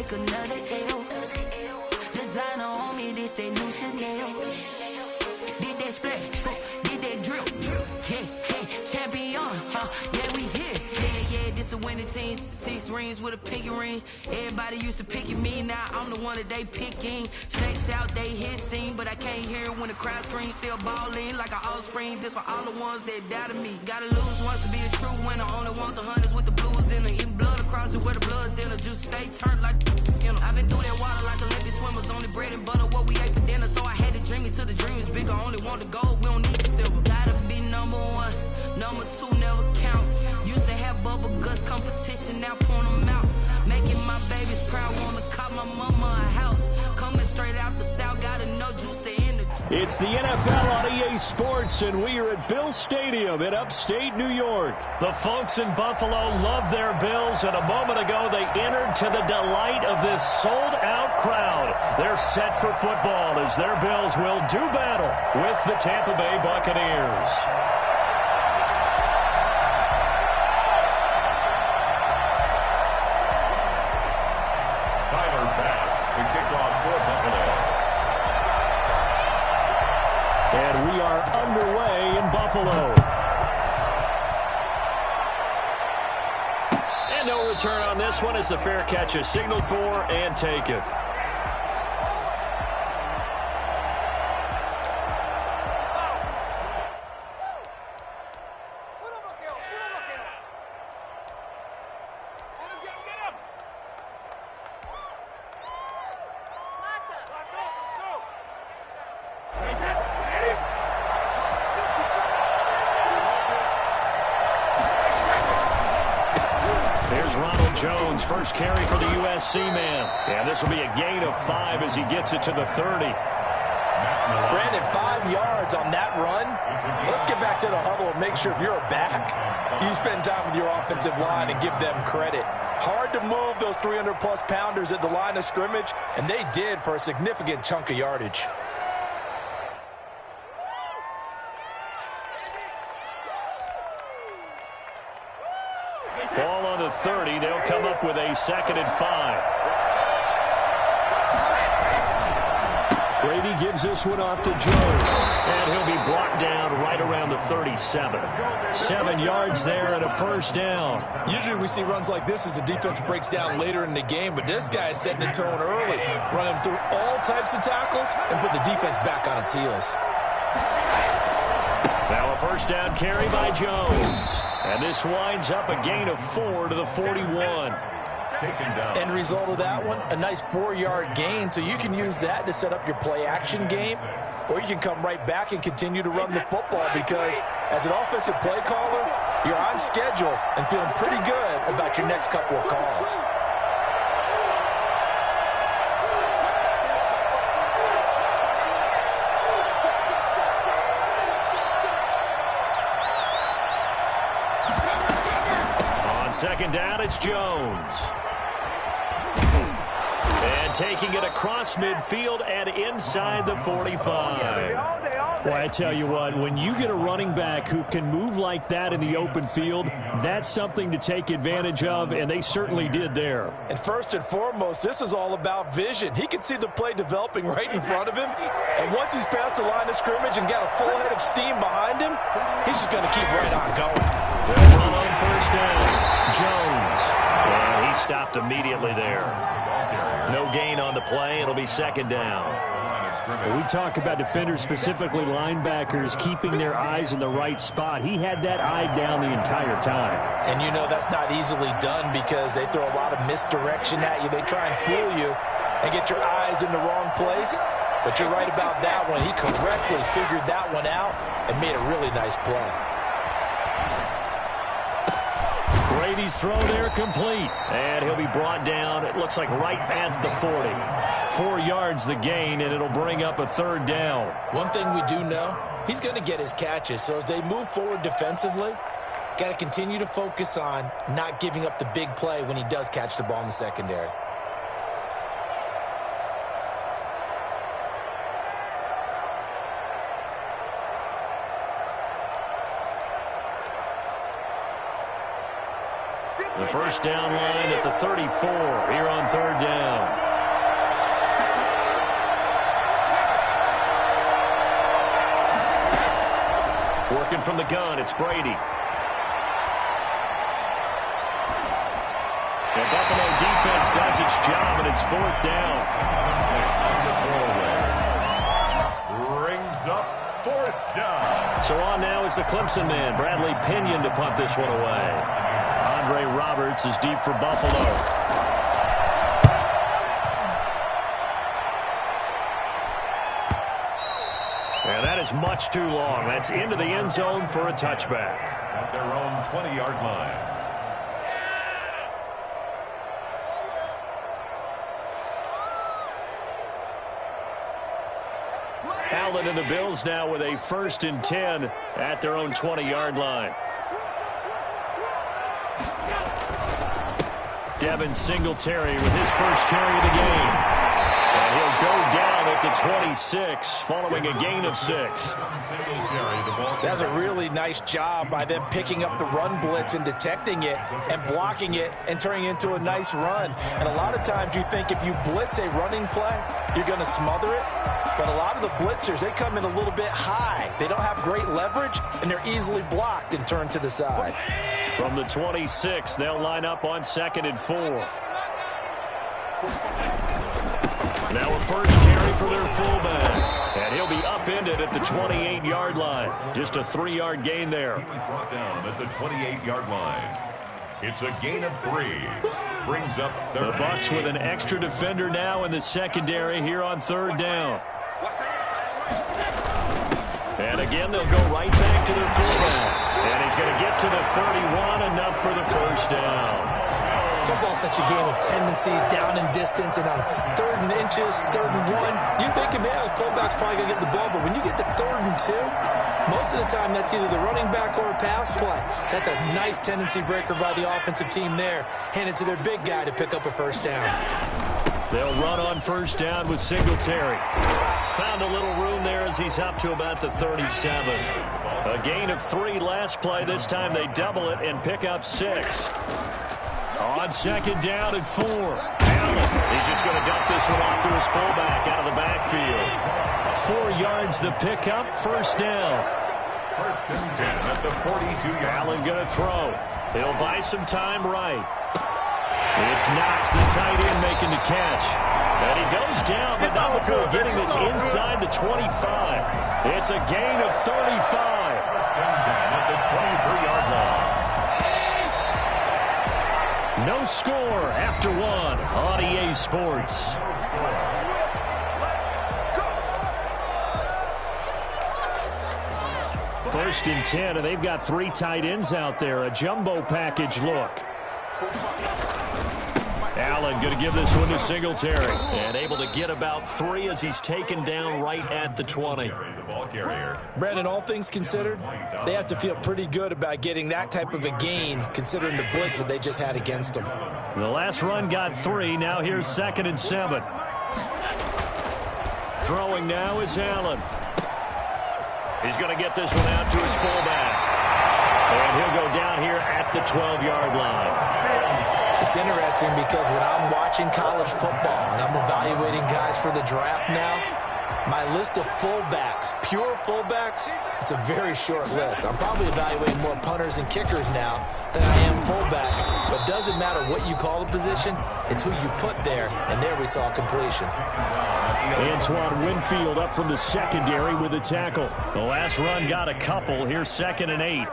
take another L. Designer on me, this they new Chanel. Did that splash, did that drip. Yeah, champion, yeah, we here. Yeah, this the winning teams. 6 rings with a pinky ring. Everybody used to picking me, now I'm the one that they picking. Snakes out, they hissing, but I can't hear it when the crowd screams. Still balling like an offspring. This for all the ones that doubted me. Gotta lose once to be a true winner. Only want the hunters with the blues in it. Eating blood across it where the blood thinner. Juice stay turned like I've been through that water like Olympic swimmers. Only bread and butter what we ate for dinner. So I had to dream it till the dream is bigger. Only want the gold, we don't need the silver. Gotta be number 1, number 2 never count. Used to have bubble guts competition, now point them out. Making my babies proud, wanna cop my mama a house. Coming straight out the south, gotta know juice to end it. It's the NFL on EA Sports, and we are at Bill Stadium in upstate New York. The folks in Buffalo love their Bills, and a moment ago they entered to the delight of this sold-out crowd. They're set for football as their Bills will do battle with the Tampa Bay Buccaneers. And we are underway in Buffalo. And no return on this one as the fair catch is signaled for and taken. Jones, first carry for the USC man. And this will be a gain of 5 as he gets it to the 30. Brandon, 5 yards on that run. Let's get back to the huddle and make sure if you're a back, you spend time with your offensive line and give them credit. Hard to move those 300-plus pounders at the line of scrimmage, and they did for a significant chunk of yardage. Ball on the 30. They'll come up with a 2nd and 5. Brady gives this one off to Jones. And he'll be brought down right around the 37. 7 yards there and a first down. Usually we see runs like this as the defense breaks down later in the game, but this guy is setting the tone early, running through all types of tackles and put the defense back on its heels. Now a first down carry by Jones. And this winds up a gain of 4 to the 41. End result of that one, a nice 4-yard gain, so you can use that to set up your play-action game, or you can come right back and continue to run the football because as an offensive play caller, you're on schedule and feeling pretty good about your next couple of calls. Second down, it's Jones. And taking it across midfield and inside the 45. Well, I tell you what, when you get a running back who can move like that in the open field, that's something to take advantage of, and they certainly did there. And first and foremost, this is all about vision. He can see the play developing right in front of him, and once he's past the line of scrimmage and got a full head of steam behind him, he's just going to keep right on going. They'll run on first down. Jones. And he stopped immediately there. No gain on the play. It'll be second down. When we talk about defenders, specifically linebackers, keeping their eyes in the right spot. He had that eye down the entire time. And you know that's not easily done because they throw a lot of misdirection at you. They try and fool you and get your eyes in the wrong place. But you're right about that one. He correctly figured that one out and made a really nice play. Brady's throw there complete. And he'll be brought down, it looks like right at the 40. 4 yards the gain, and it'll bring up a third down. One thing we do know, he's going to get his catches. So as they move forward defensively, got to continue to focus on not giving up the big play when he does catch the ball in the secondary. The first down line at the 34 here on third down. Working from the gun, it's Brady. The Buffalo defense does its job, and it's fourth down. Brings up fourth down. So on now is the Clemson man, Bradley Pinion, to punt this one away. Andre Roberts is deep for Buffalo. And that is much too long. That's into the end zone for a touchback. At their own 20-yard line. Allen and the Bills now with a 1st and 10 at their own 20-yard line. Devin Singletary with his first carry of the game. And he'll go down at the 26 following a gain of 6. That's a really nice job by them picking up the run blitz and detecting it and blocking it and turning it into a nice run. And a lot of times you think if you blitz a running play, you're going to smother it. But a lot of the blitzers, they come in a little bit high. They don't have great leverage, and they're easily blocked and turned to the side. From the 26, they'll line up on 2nd and 4. Now a first carry for their fullback. And he'll be upended at the 28-yard line. Just a 3-yard gain there. Brought down at the 28-yard line. It's a gain of 3. Brings up the Bucs with an extra defender now in the secondary here on third down. And again, they'll go right back to their fullback. And he's going to get to the 31, enough for the first down. Football's such a game of tendencies, down and distance, and on 3rd and inches, 3rd and 1, you think, man, the fullback's probably going to get the ball, but when you get to 3rd and 2, most of the time that's either the running back or a pass play. So that's a nice tendency breaker by the offensive team there. Hand it to their big guy to pick up a first down. They'll run on first down with Singletary. Found a little room there as he's up to about the 37. A gain of 3 last play. This time they double it and pick up 6. On 2nd down and 4. Allen, he's just going to dump this one off to his fullback out of the backfield. 4 yards the pickup, first down. 1st and 10 at the 42-yard. Allen going to throw. He'll buy some time right. It's Knox, the tight end, making the catch. And he goes down, but not before getting this inside the 25. It's a gain of 35. 1st and 10 at the 23-yard line. No score after 1 on EA Sports. First and 10, and they've got 3 tight ends out there. A jumbo package look. Allen going to give this one to Singletary. And able to get about 3 as he's taken down right at the 20. Brandon, all things considered, they have to feel pretty good about getting that type of a gain, considering the blitz that they just had against them. The last run got 3. Now here's 2nd and 7. Throwing now is Allen. He's going to get this one out to his fullback. And he'll go down here at the 12-yard line. It's interesting because when I'm watching college football and I'm evaluating guys for the draft now, my list of fullbacks, pure fullbacks, it's a very short list. I'm probably evaluating more punters and kickers now than I am fullbacks. But it doesn't matter what you call the position, it's who you put there, and there we saw completion. Antoine Winfield up from the secondary with a tackle. The last run got a couple. Here's 2nd and 8.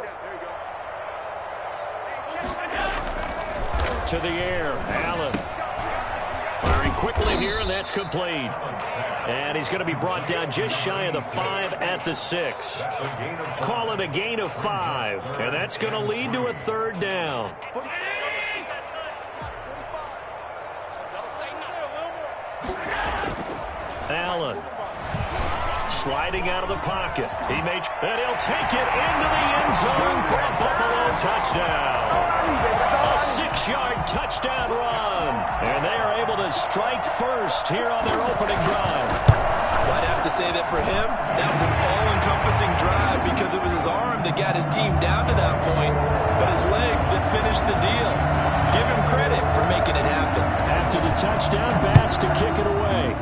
To the air, Allen. Firing quickly here, and that's complete. And he's going to be brought down just shy of the 5 at the 6. Call it a gain of 5, and that's going to lead to a 3rd down. Allen sliding out of the pocket. And he'll take it into the end zone for a Buffalo touchdown. A 6-yard touchdown run. And they are able to strike first here on their opening drive. I'd have to say that for him, that was an all-encompassing drive because it was his arm that got his team down to that point, but his legs that finished the deal. Give him credit for making it happen. After the touchdown, Bass to kick it away.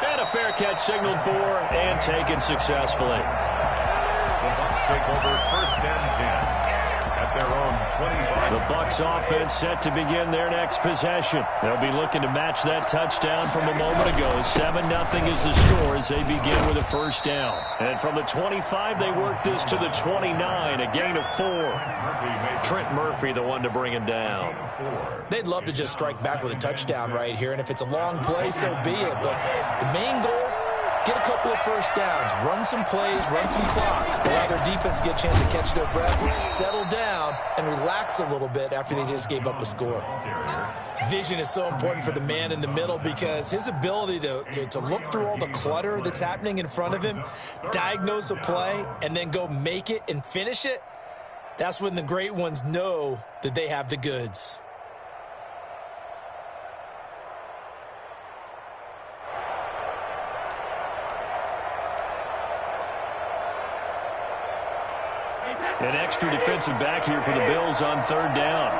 And a fair catch signaled for and taken successfully. The Bucs take over 1st and 10 at their own 25. The Bucs offense set to begin their next possession. They'll be looking to match that touchdown from a moment ago. 7-0 is the score as they begin with a first down. And from the 25, they work this to the 29, a gain of 4. Trent Murphy, the one to bring him down. They'd love to just strike back with a touchdown right here, and if it's a long play, so be it. But the main goal, get a couple of first downs, run some plays, run some clock, allow their defense to get a chance to catch their breath, settle down, and relax a little bit after they just gave up a score. Vision is so important for the man in the middle because his ability to look through all the clutter that's happening in front of him, diagnose a play, and then go make it and finish it, that's when the great ones know that they have the goods. An extra defensive back here for the Bills on 3rd down.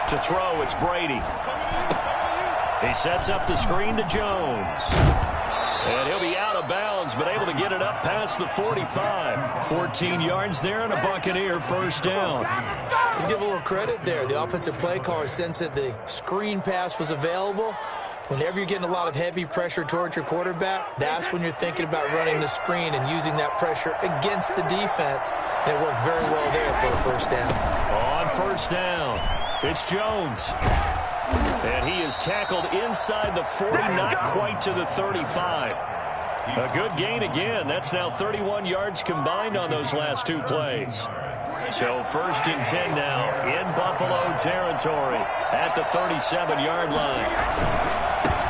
To throw, it's Brady. He sets up the screen to Jones. And he'll be out of bounds, but able to get it up past the 45. 14 yards there and a Buccaneer first down. Let's give a little credit there. The offensive play caller sensed that the screen pass was available. Whenever you're getting a lot of heavy pressure towards your quarterback, that's when you're thinking about running the screen and using that pressure against the defense. And it worked very well there for a first down. On first down, it's Jones. And he is tackled inside the 40, not quite to the 35. A good gain again. That's now 31 yards combined on those last 2 plays. So 1st and 10 now in Buffalo territory at the 37-yard line.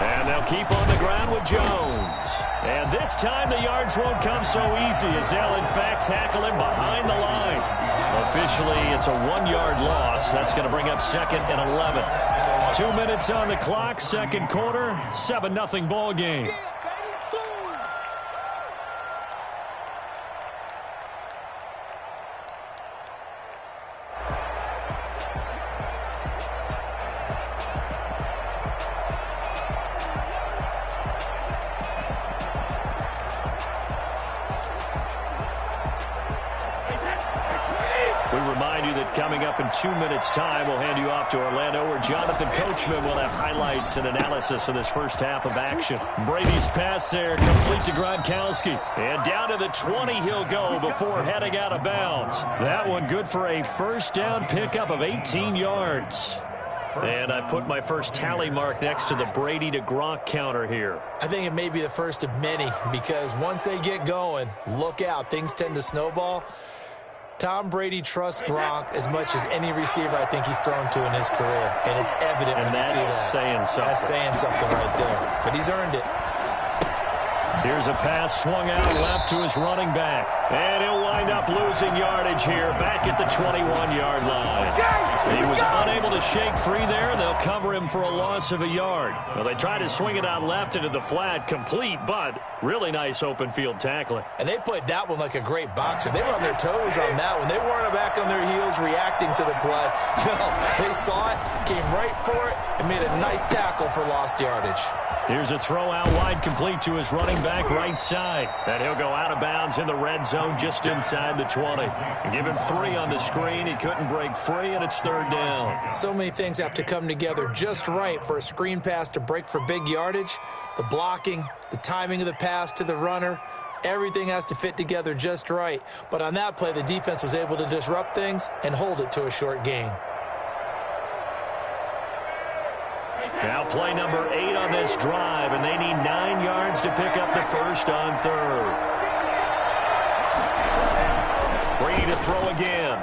And they'll keep on the ground with Jones. And this time the yards won't come so easy as they'll, in fact, tackle him behind the line. Officially, it's a 1-yard loss. That's going to bring up 2nd and 11. 2 minutes on the clock, 2nd quarter, 7-0 ball game. Coming up in 2 minutes' time, we'll hand you off to Orlando, where Jonathan Coachman will have highlights and analysis of this first half of action. Brady's pass there, complete to Gronkowski. And down to the 20 he'll go before heading out of bounds. That one good for a first down pickup of 18 yards. And I put my first tally mark next to the Brady to Gronk counter here. I think it may be the first of many because once they get going, look out, things tend to snowball. Tom Brady trusts Gronk as much as any receiver I think he's thrown to in his career. And it's evident when you see that. And that's saying something. That's saying something right there. But he's earned it. Here's a pass swung out left to his running back. And he'll wind up losing yardage here back at the 21-yard line. He was unable to shake free there, and they'll cover him for a loss of a yard. Well, they tried to swing it out left into the flat, complete, but really nice open field tackling. And they played that one like a great boxer. They were on their toes on that one. They weren't back on their heels reacting to the play. No, they saw it, came right for it, and made a nice tackle for lost yardage. Here's a throw out wide, complete to his running back right side. And he'll go out of bounds in the red zone just inside the 20. Give him 3 on the screen. He couldn't break free, and it's 3rd down. So many things have to come together just right for a screen pass to break for big yardage. The blocking, the timing of the pass to the runner, everything has to fit together just right. But on that play, the defense was able to disrupt things and hold it to a short gain. Now play number 8 on this drive, and they need 9 yards to pick up the first on 3rd. Brady to throw again.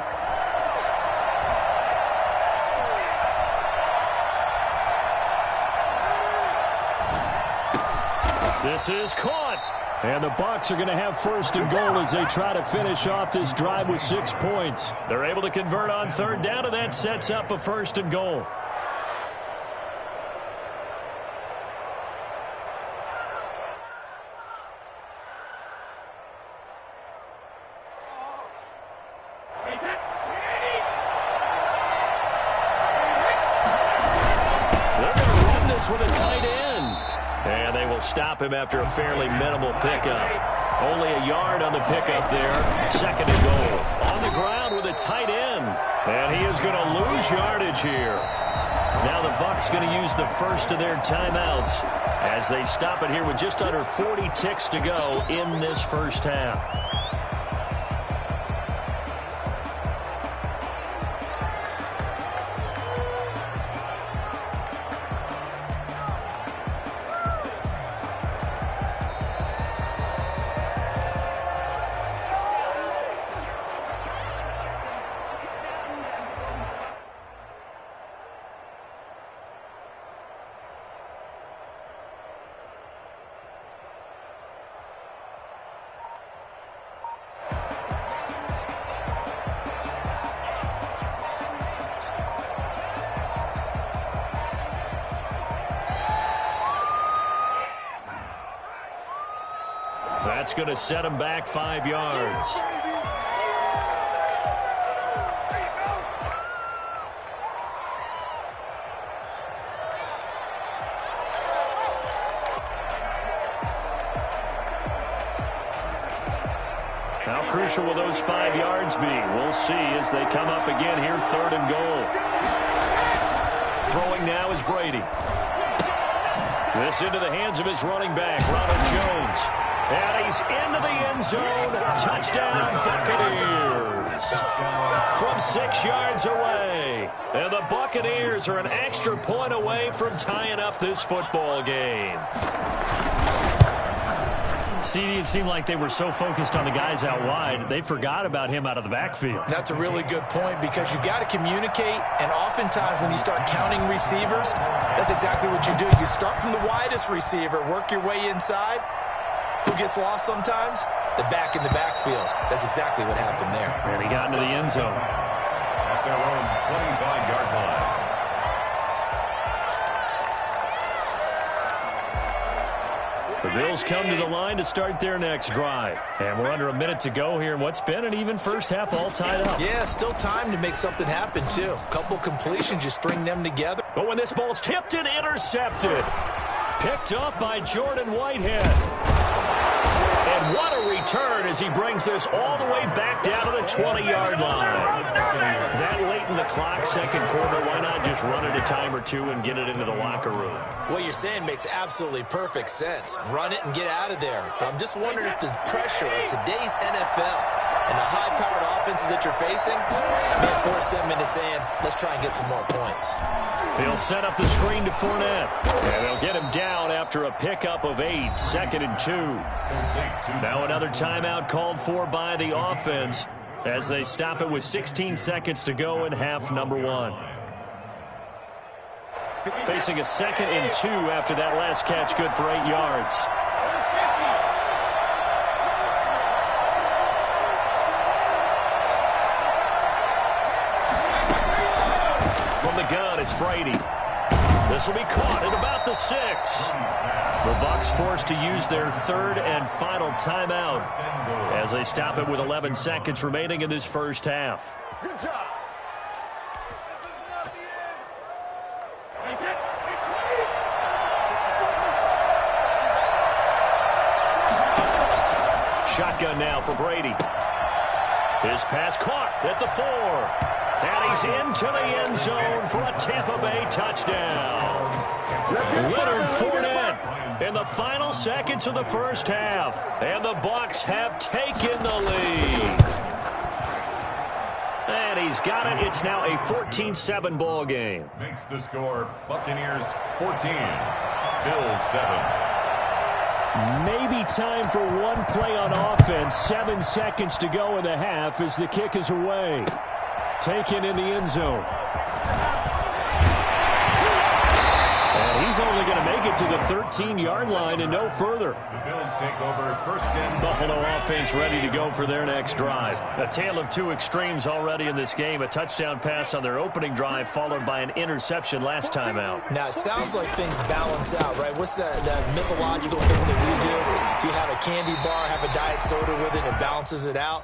This is caught. And the Bucs are going to have 1st and goal as they try to finish off this drive with 6 points. They're able to convert on 3rd down, and that sets up a 1st and goal. this with a tight end. And they will stop him after a fairly minimal pickup. Only a yard on the pickup there. Second and goal. On the ground with a tight end. And he is going to lose yardage here. Now the Bucs going to use the first of their timeouts as they stop it here with just under 40 ticks to go in this first half. That's going to set him back 5 yards. How crucial will those 5 yards be? We'll see as they come up again here, third and goal. Throwing now is Brady. This into the hands of his running back, Ronald Jones. And he's into the end zone. Touchdown, Buccaneers. From 6 yards away. And the Buccaneers are an extra point away from tying up this football game. CD, it seemed like they were so focused on the guys out wide, they forgot about him out of the backfield. That's a really good point because you've got to communicate, and oftentimes when you start counting receivers, that's exactly what you do. You start from the widest receiver, work your way inside. Who gets lost sometimes? The back in the backfield. That's exactly what happened there. And he got into the end zone. At their own 25-yard line. The Bills come to the line to start their next drive. And we're under a minute to go here in what's been an even first half all tied up. Yeah, still time to make something happen, too. A couple completions, you string them together. But when this ball's tipped and intercepted. Picked up by Jordan Whitehead. And what a return as he brings this all the way back down to the 20-yard line. That late in the clock, second quarter, why not just run it a time or two and get it into the locker room? What you're saying makes absolutely perfect sense. Run it and get out of there. But I'm just wondering if the pressure of today's NFL and the high-powered offenses that you're facing may force them into saying, let's try and get some more points. He'll set up the screen to Fournette. And they'll get him down after a pickup of 8, second and 2. Now another timeout called for by the offense as they stop it with 16 seconds to go in half number 1. Facing a second and 2 after that last catch, good for 8 yards. From the gun, it's Brady. This will be caught at about the 6. The Bucs forced to use their third and final timeout as they stop it with 11 seconds remaining in this first half. Good job. Shotgun now for Brady. His pass caught at the 4. And he's into the end zone for a Tampa Bay touchdown. Leonard Fournette in the final seconds of the first half. And the Bucs have taken the lead. And he's got it. It's now a 14-7 ball game. Makes the score Buccaneers 14, Bills 7. Maybe time for one play on offense. 7 seconds to go in the half as the kick is away. Taken in the end zone. And he's only going to make it to the 13-yard line and no further. The Bills take over first and Buffalo offense ready to go for their next drive. A tale of two extremes already in this game. A touchdown pass on their opening drive followed by an interception last time out. Now, it sounds like things balance out, right? What's that mythological thing that we do? If you have a candy bar, have a diet soda with it, it balances it out.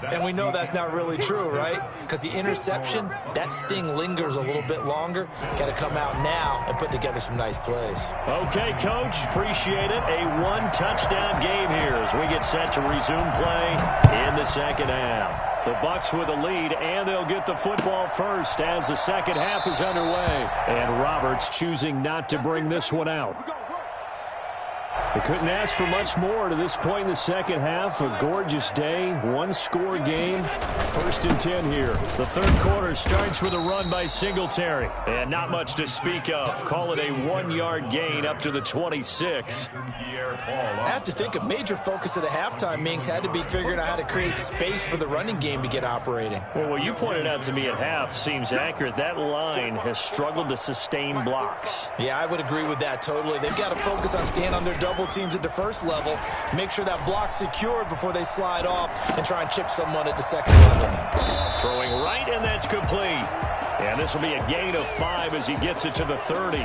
And we know that's not really true, right? Because the interception, that sting lingers a little bit longer. Got to come out now and put together some nice plays. Okay, Coach, appreciate it. A one-touchdown game here as we get set to resume play in the second half. The Bucs with a lead, and they'll get the football first as the second half is underway. And Roberts choosing not to bring this one out. They couldn't ask for much more to this point in the second half. A gorgeous day, one-score game. 1st and 10 here. The third quarter starts with a run by Singletary. And not much to speak of. Call it a 1-yard gain up to the 26. I have to think a major focus of the halftime meetings had to be figuring out how to create space for the running game to get operating. Well, what you pointed out to me at half seems accurate. That line has struggled to sustain blocks. Yeah, I would agree with that totally. They've got to focus on staying on their double teams at the first level, make sure that block's secured before they slide off and try and chip someone at the second level. Throwing right, and that's complete. And this will be a gain of 5 as he gets it to the 30.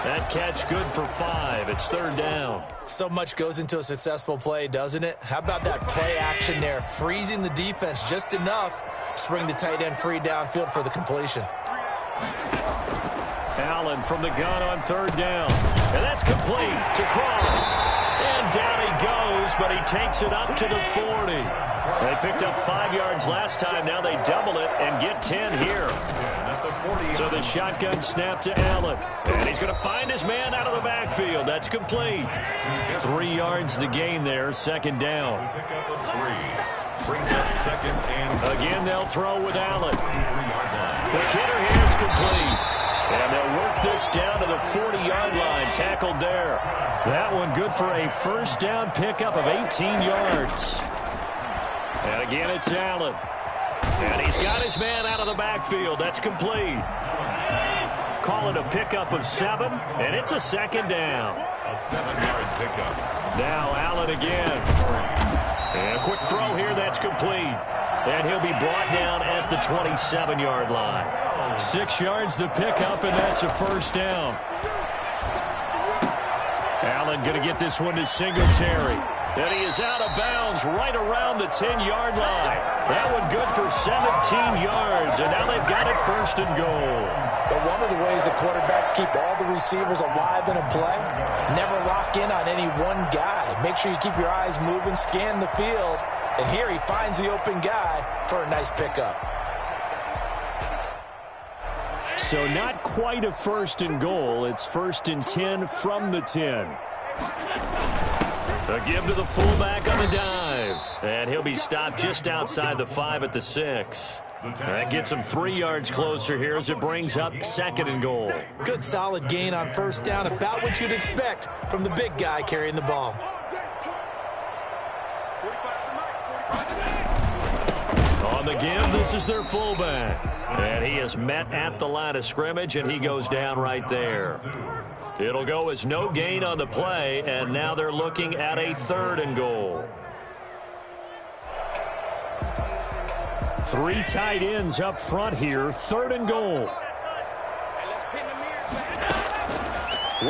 That catch good for 5. It's 3rd down. So much goes into a successful play, doesn't it? How about that play action there, freezing the defense just enough to bring the tight end free downfield for the completion. Allen from the gun on 3rd down. And that's complete to Croft. And down he goes, but he takes it up to the 40. They picked up 5 yards last time. Now they double it and get 10 here. So the shotgun snap to Allen. And he's going to find his man out of the backfield. That's complete. 3 yards the gain there, 2nd down. Again, they'll throw with Allen. The hitter here is complete. And they'll work this down to the 40-yard line. Tackled there. That one good for a 1st down pickup of 18 yards. And again, it's Allen. And he's got his man out of the backfield. That's complete. Call it a pickup of 7, and it's a 2nd down. A 7-yard pickup. Now Allen again. And a quick throw here, that's complete. And he'll be brought down at the 27-yard line. 6 yards the pickup, and that's a 1st down. Allen going to get this one to Singletary. And he is out of bounds right around the 10-yard line. That one good for 17 yards, and now they've got it 1st and goal. But one of the ways the quarterbacks keep all the receivers alive in a play, never lock in on any one guy. Make sure you keep your eyes moving, scan the field, and here he finds the open guy for a nice pickup. So not quite a 1st and goal. It's 1st and 10 from the 10. A give to the fullback on the dive. And he'll be stopped just outside the 5 at the 6. That gets him 3 yards closer here as it brings up 2nd and goal. Good solid gain on 1st down, about what you'd expect from the big guy carrying the ball. On the give, this is their fullback. And he is met at the line of scrimmage, and he goes down right there. It'll go as no gain on the play, and now they're looking at a 3rd and goal. 3 tight ends up front here, 3rd and goal.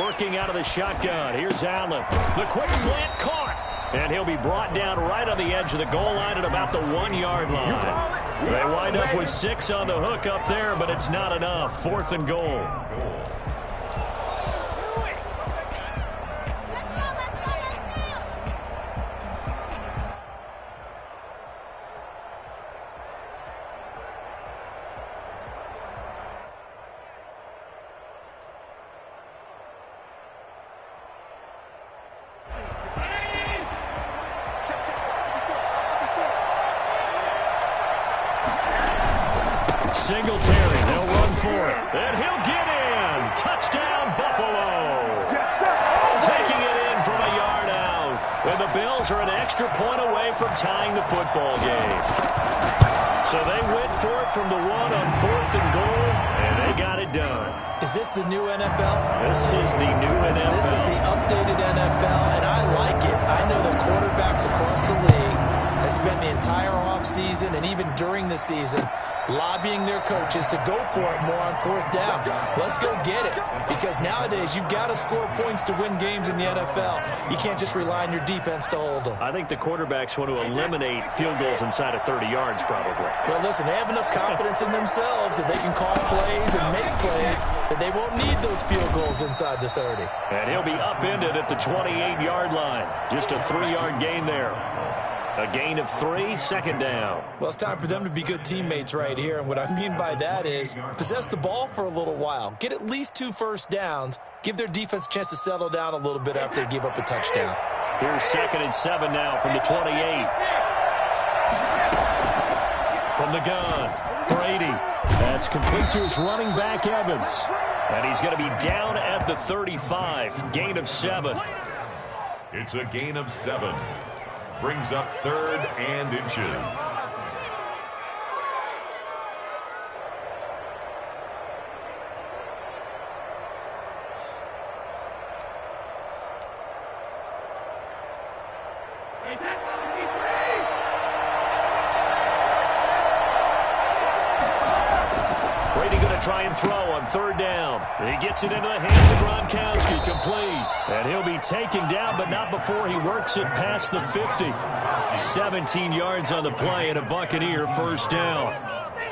Working out of the shotgun, here's Allen. The quick slant caught, and he'll be brought down right on the edge of the goal line at about the 1-yard line. They wind up with 6 on the hook up there, but it's not enough. 4th and goal. Singletary, they'll run for it. And he'll get in. Touchdown, Buffalo. Taking it in from a yard out. And the Bills are an extra point away from tying the football game. So they went for it from the 1 on 4th and goal, and they got it done. Is this the new NFL? This is the new NFL. This is the updated NFL, and I like it. I know the quarterbacks across the league has spent the entire offseason and even during the season lobbying their coaches to go for it more on fourth down. Let's go get it, because nowadays you've got to score points to win games in the NFL. You can't just rely on your defense to hold them. I think the quarterbacks want to eliminate field goals inside of 30 yards probably. Well, listen, they have enough confidence in themselves that they can call plays and make plays that they won't need those field goals inside the 30. And he'll be upended at the 28-yard line. Just a 3-yard gain there. A gain of 3, second down. Well, it's time for them to be good teammates right here. And what I mean by that is possess the ball for a little while. Get at least 2 first downs. Give their defense a chance to settle down a little bit after they give up a touchdown. Here's 2nd and 7 now from the 28. From the gun, Brady. That's complete to his running back, Evans. And he's going to be down at the 35. Gain of 7. It's a gain of 7. Brings up 3rd and inches. Brady going to try and throw on 3rd down. He gets it into the hands of Gronkowski, complete. And he'll be taken down, but not before he works it past the 50. 17 yards on the play and a Buccaneer first down.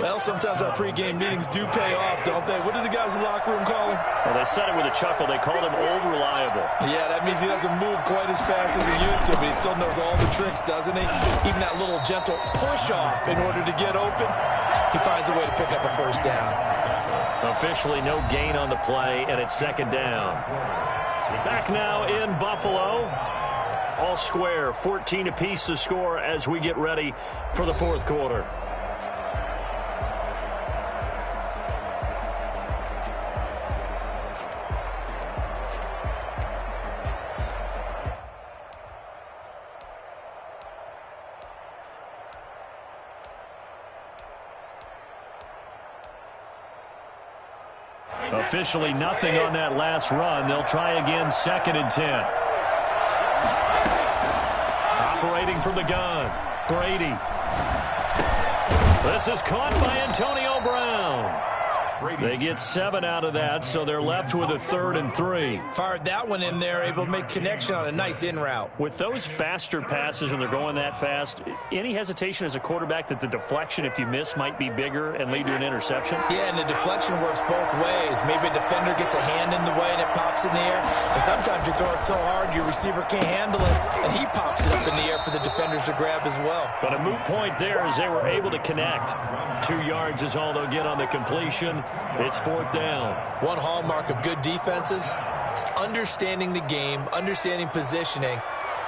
Well, sometimes our pregame meetings do pay off, don't they? What do the guys in the locker room call him? Well, they said it with a chuckle. They called him Old Reliable. Yeah, that means he doesn't move quite as fast as he used to, but he still knows all the tricks, doesn't he? Even that little gentle push-off in order to get open, he finds a way to pick up a first down. Officially no gain on the play, and it's 2nd down. Back now in Buffalo. All square, 14 apiece to score as we get ready for the 4th quarter. Officially nothing on that last run. They'll try again, 2nd and 10. Operating from the gun, Brady. This is caught by Antonio Brown. They get 7 out of that, so they're left with a 3rd and 3. Fired that one in there, able to make connection on a nice in route. With those faster passes, and they're going that fast, any hesitation as a quarterback that the deflection, if you miss, might be bigger and lead to an interception? Yeah, and the deflection works both ways. Maybe a defender gets a hand in the way and it pops in the air. And sometimes you throw it so hard your receiver can't handle it, and he pops it up in the air for the defenders to grab as well. But a moot point there as they were able to connect. 2 yards is all they'll get on the completion. It's 4th down. One hallmark of good defenses is understanding the game, understanding positioning,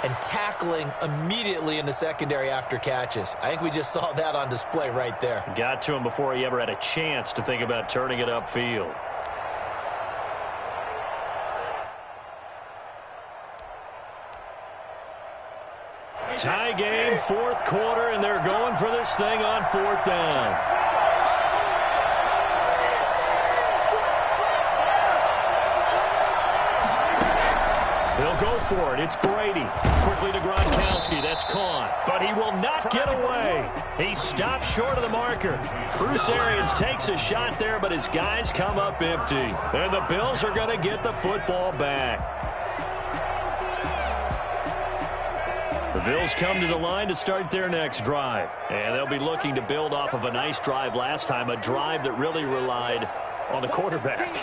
and tackling immediately in the secondary after catches. I think we just saw that on display right there. Got to him before he ever had a chance to think about turning it upfield. Tie game, 4th quarter, and they're going for this thing on 4th down. They'll go for it. It's Brady. Quickly to Gronkowski. That's caught. But he will not get away. He stops short of the marker. Bruce Arians takes a shot there, but his guys come up empty. And the Bills are going to get the football back. The Bills come to the line to start their next drive. And they'll be looking to build off of a nice drive last time, a drive that really relied on the quarterback.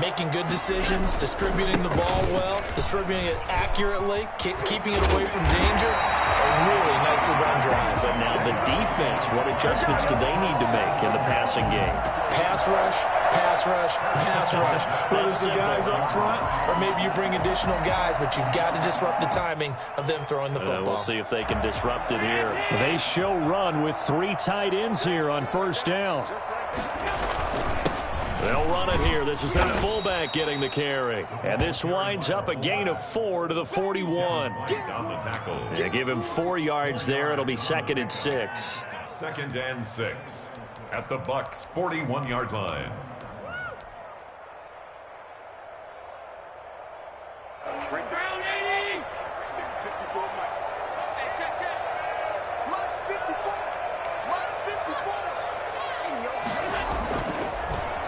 Making good decisions, distributing the ball well, distributing it accurately, keeping it away from danger. A really nicely run drive. But now the defense, what adjustments do they need to make in the passing game? Pass rush, pass rush, pass rush. Whether it's the guys up front or maybe you bring additional guys, but you've got to disrupt the timing of them throwing the football. We'll see if they can disrupt it here. They show run with 3 tight ends here on 1st down. They'll run it here. This is their fullback getting the carry. And this winds up a gain of 4 to the 41. They give him 4 yards there. It'll be 2nd and 6. 2nd and 6 at the Bucs' 41-yard line.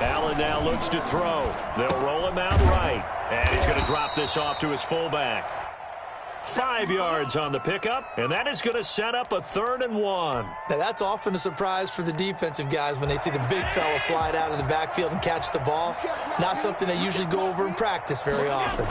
Allen now looks to throw. They'll roll him out right. And he's going to drop this off to his fullback. 5 yards on the pickup, and that is going to set up a 3rd and 1. Now, that's often a surprise for the defensive guys when they see the big fella slide out of the backfield and catch the ball. Not something they usually go over in practice very often.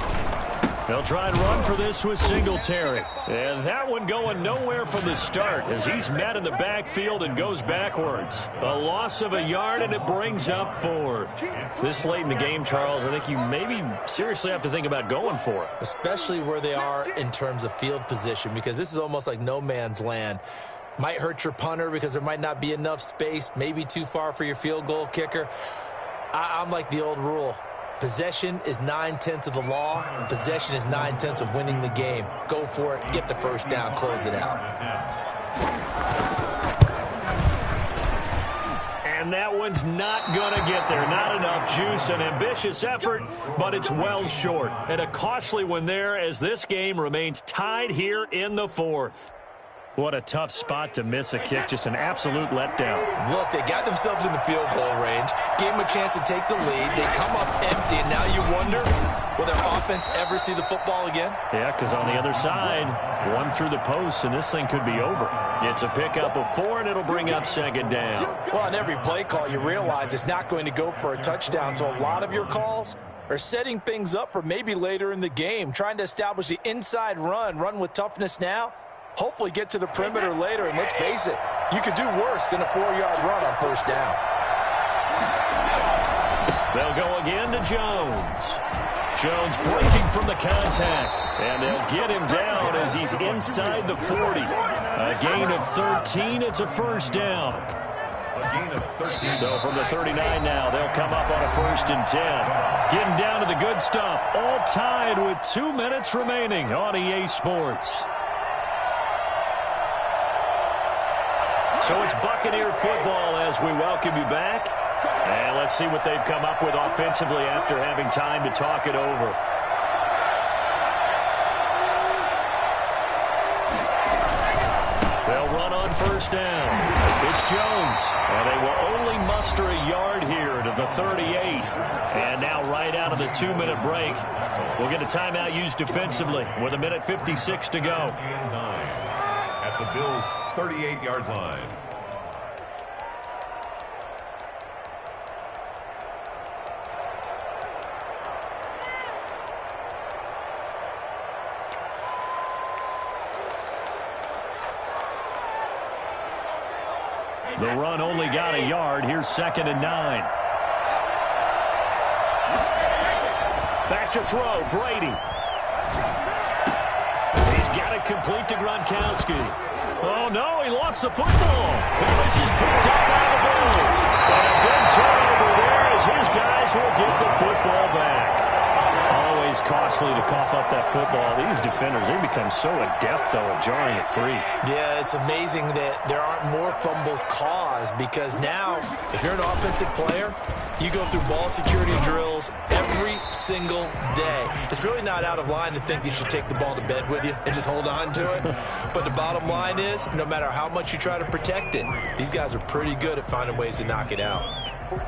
They'll try and run for this with Singletary. And that one going nowhere from the start as he's met in the backfield and goes backwards. A loss of a yard, and it brings up 4th. This late in the game, Charles, I think you maybe seriously have to think about going for it. Especially where they are in terms of field position, because this is almost like no man's land. Might hurt your punter because there might not be enough space, maybe too far for your field goal kicker. I'm like the old rule. Possession is 9/10 of the law. Possession is 9/10 of winning the game. Go for it. Get the first down. Close it out. And that one's not going to get there. Not enough juice. An ambitious effort, but it's well short. And a costly one there as this game remains tied here in the 4th. What a tough spot to miss a kick. Just an absolute letdown. Look, they got themselves in the field goal range, gave them a chance to take the lead. They come up empty, and now you wonder, will their offense ever see the football again? Yeah, because on the other side, one through the post, and this thing could be over. It's a pickup of 4, and it'll bring up 2nd down. Well, on every play call, you realize it's not going to go for a touchdown, so a lot of your calls are setting things up for maybe later in the game, trying to establish the inside run with toughness now. Hopefully get to the perimeter later, and let's face it, you could do worse than a 4-yard run on 1st down. They'll go again to Jones. Jones breaking from the contact, and they'll get him down as he's inside the 40. A gain of 13, it's a 1st down. So from the 39 now, they'll come up on a 1st and 10. Getting down to the good stuff, all tied with 2 minutes remaining on EA Sports. So it's Buccaneer football as we welcome you back. And let's see what they've come up with offensively after having time to talk it over. They'll run on 1st down. It's Jones. And they will only muster a yard here to the 38. And now right out of the 2-minute break, we'll get a timeout used defensively with 1:56 to go. At the Bills' 38-yard line. The run only got a yard. Here's 2nd and 9. Back to throw, Brady. He's got it complete to Gronkowski. Oh, no, he lost the football. And this is picked up by the Bills. And a big turnover there as his guys will get the football back. Always costly to cough up that football. These defenders, they become so adept, though, at jarring it free. Yeah, it's amazing that there aren't more fumbles caused, because now, if you're an offensive player, you go through ball security drills every single day. It's really not out of line to think you should take the ball to bed with you and just hold on to it. But the bottom line is, no matter how much you try to protect it, these guys are pretty good at finding ways to knock it out.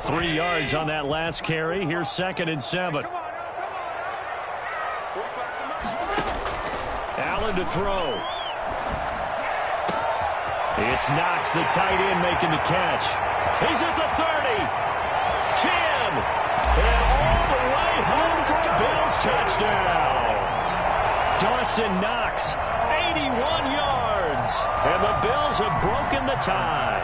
3 yards on that last carry. Here's 2nd and 7. Allen to throw. It's Knox, the tight end, making the catch. He's at the 30. 10. And all the way home for a Bills touchdown. Dawson Knox, 81 yards. And the Bills have broken the tie.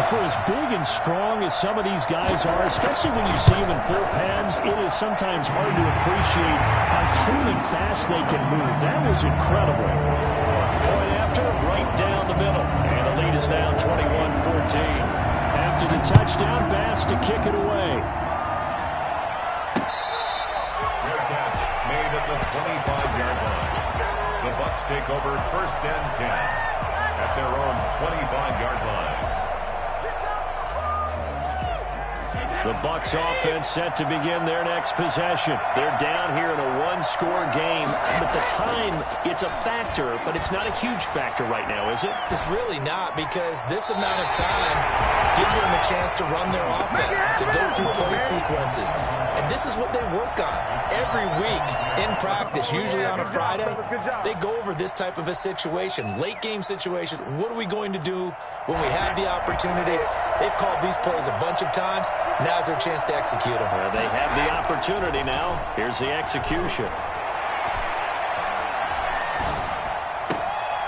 For as big and strong as some of these guys are, especially when you see them in full pads, it is sometimes hard to appreciate how truly fast they can move. That was incredible. Point after, right down the middle. And the lead is now 21-14. After the touchdown, Bass to kick it away. Their catch made at the 25-yard line. The Bucs take over 1st and 10 at their own 25-yard line. The Bucs offense set to begin their next possession. They're down here in a one-score game. At the time, it's a factor, but it's not a huge factor right now, is it? It's really not, because this amount of time gives them a chance to run their offense, to go through play sequences. And this is what they work on every week in practice, usually on a Friday. They go over this type of a situation, late-game situation. What are we going to do when we have the opportunity? They've called these plays a bunch of times. Now's their chance to execute them. They have the opportunity now. Here's the execution.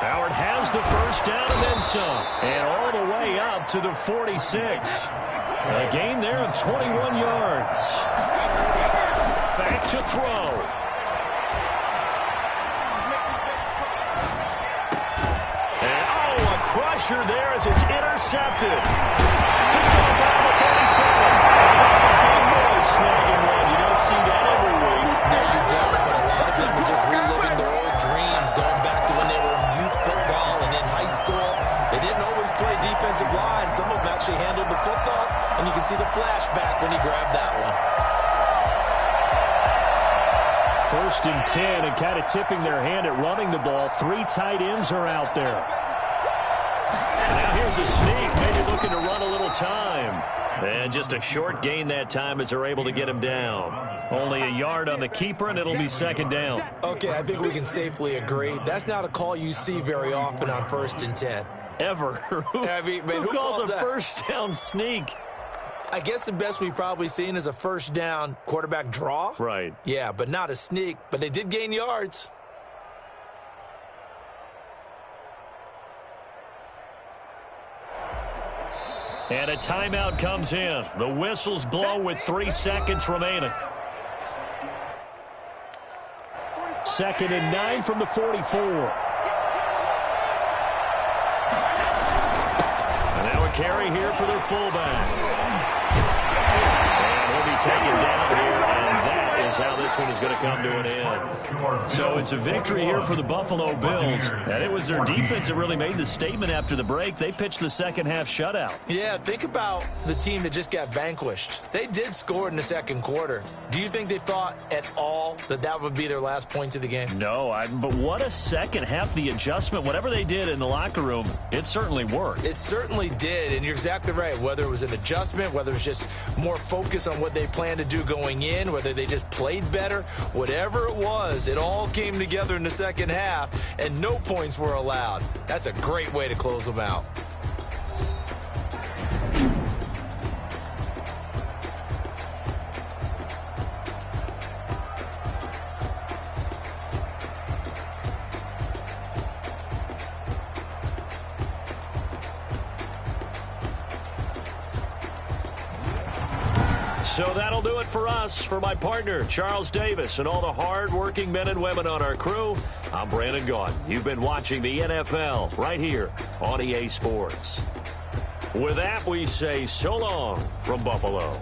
Howard has the first down and then some. And all the way up to the 46. A gain there of 21 yards. Back to throw. And a crusher there as it's intercepted. Picked off out of the 37. Big boy snagging one. You don't see that every week. No, you don't, but a lot of them are just reliving their old dreams, going back to when they were in youth football and in high school. They didn't always play defensive line. Some of them actually handled the football, and you can see the flashback when he grabbed that one. 1st and 10, and kind of tipping their hand at running the ball. 3 tight ends are out there. And now here's a sneak, maybe looking to run a little time. And just a short gain that time as they're able to get him down. Only a yard on the keeper, and it'll be 2nd down. Okay, I think we can safely agree. That's not a call you see very often on 1st and 10. Ever. Who calls a first down sneak? I guess the best we've probably seen is a first down quarterback draw. Right. Yeah, but not a sneak. But they did gain yards. And a timeout comes in. The whistles blow with 3 seconds remaining. 2nd and 9 from the 44. And now a carry here for their fullback. And he'll be taken down here, and that is how this one is going to come to an end. So it's a victory here for the Buffalo Bills, and it was their defense that really made the statement after the break. They pitched the second half shutout. Yeah, think about the team that just got vanquished. They did score in the 2nd quarter. Do you think they thought at all that that would be their last points of the game? No, but what a second half. The adjustment, whatever they did in the locker room, it certainly worked. It certainly did, and you're exactly right. Whether it was an adjustment, whether it was just more focus on what they planned to do going in, whether they just played better, whatever it was, it all came together in the second half, and no points were allowed. That's a great way to close them out. So that'll do it for us. For my partner, Charles Davis, and all the hard-working men and women on our crew, I'm Brandon Gaudin. You've been watching the NFL right here on EA Sports. With that, we say so long from Buffalo.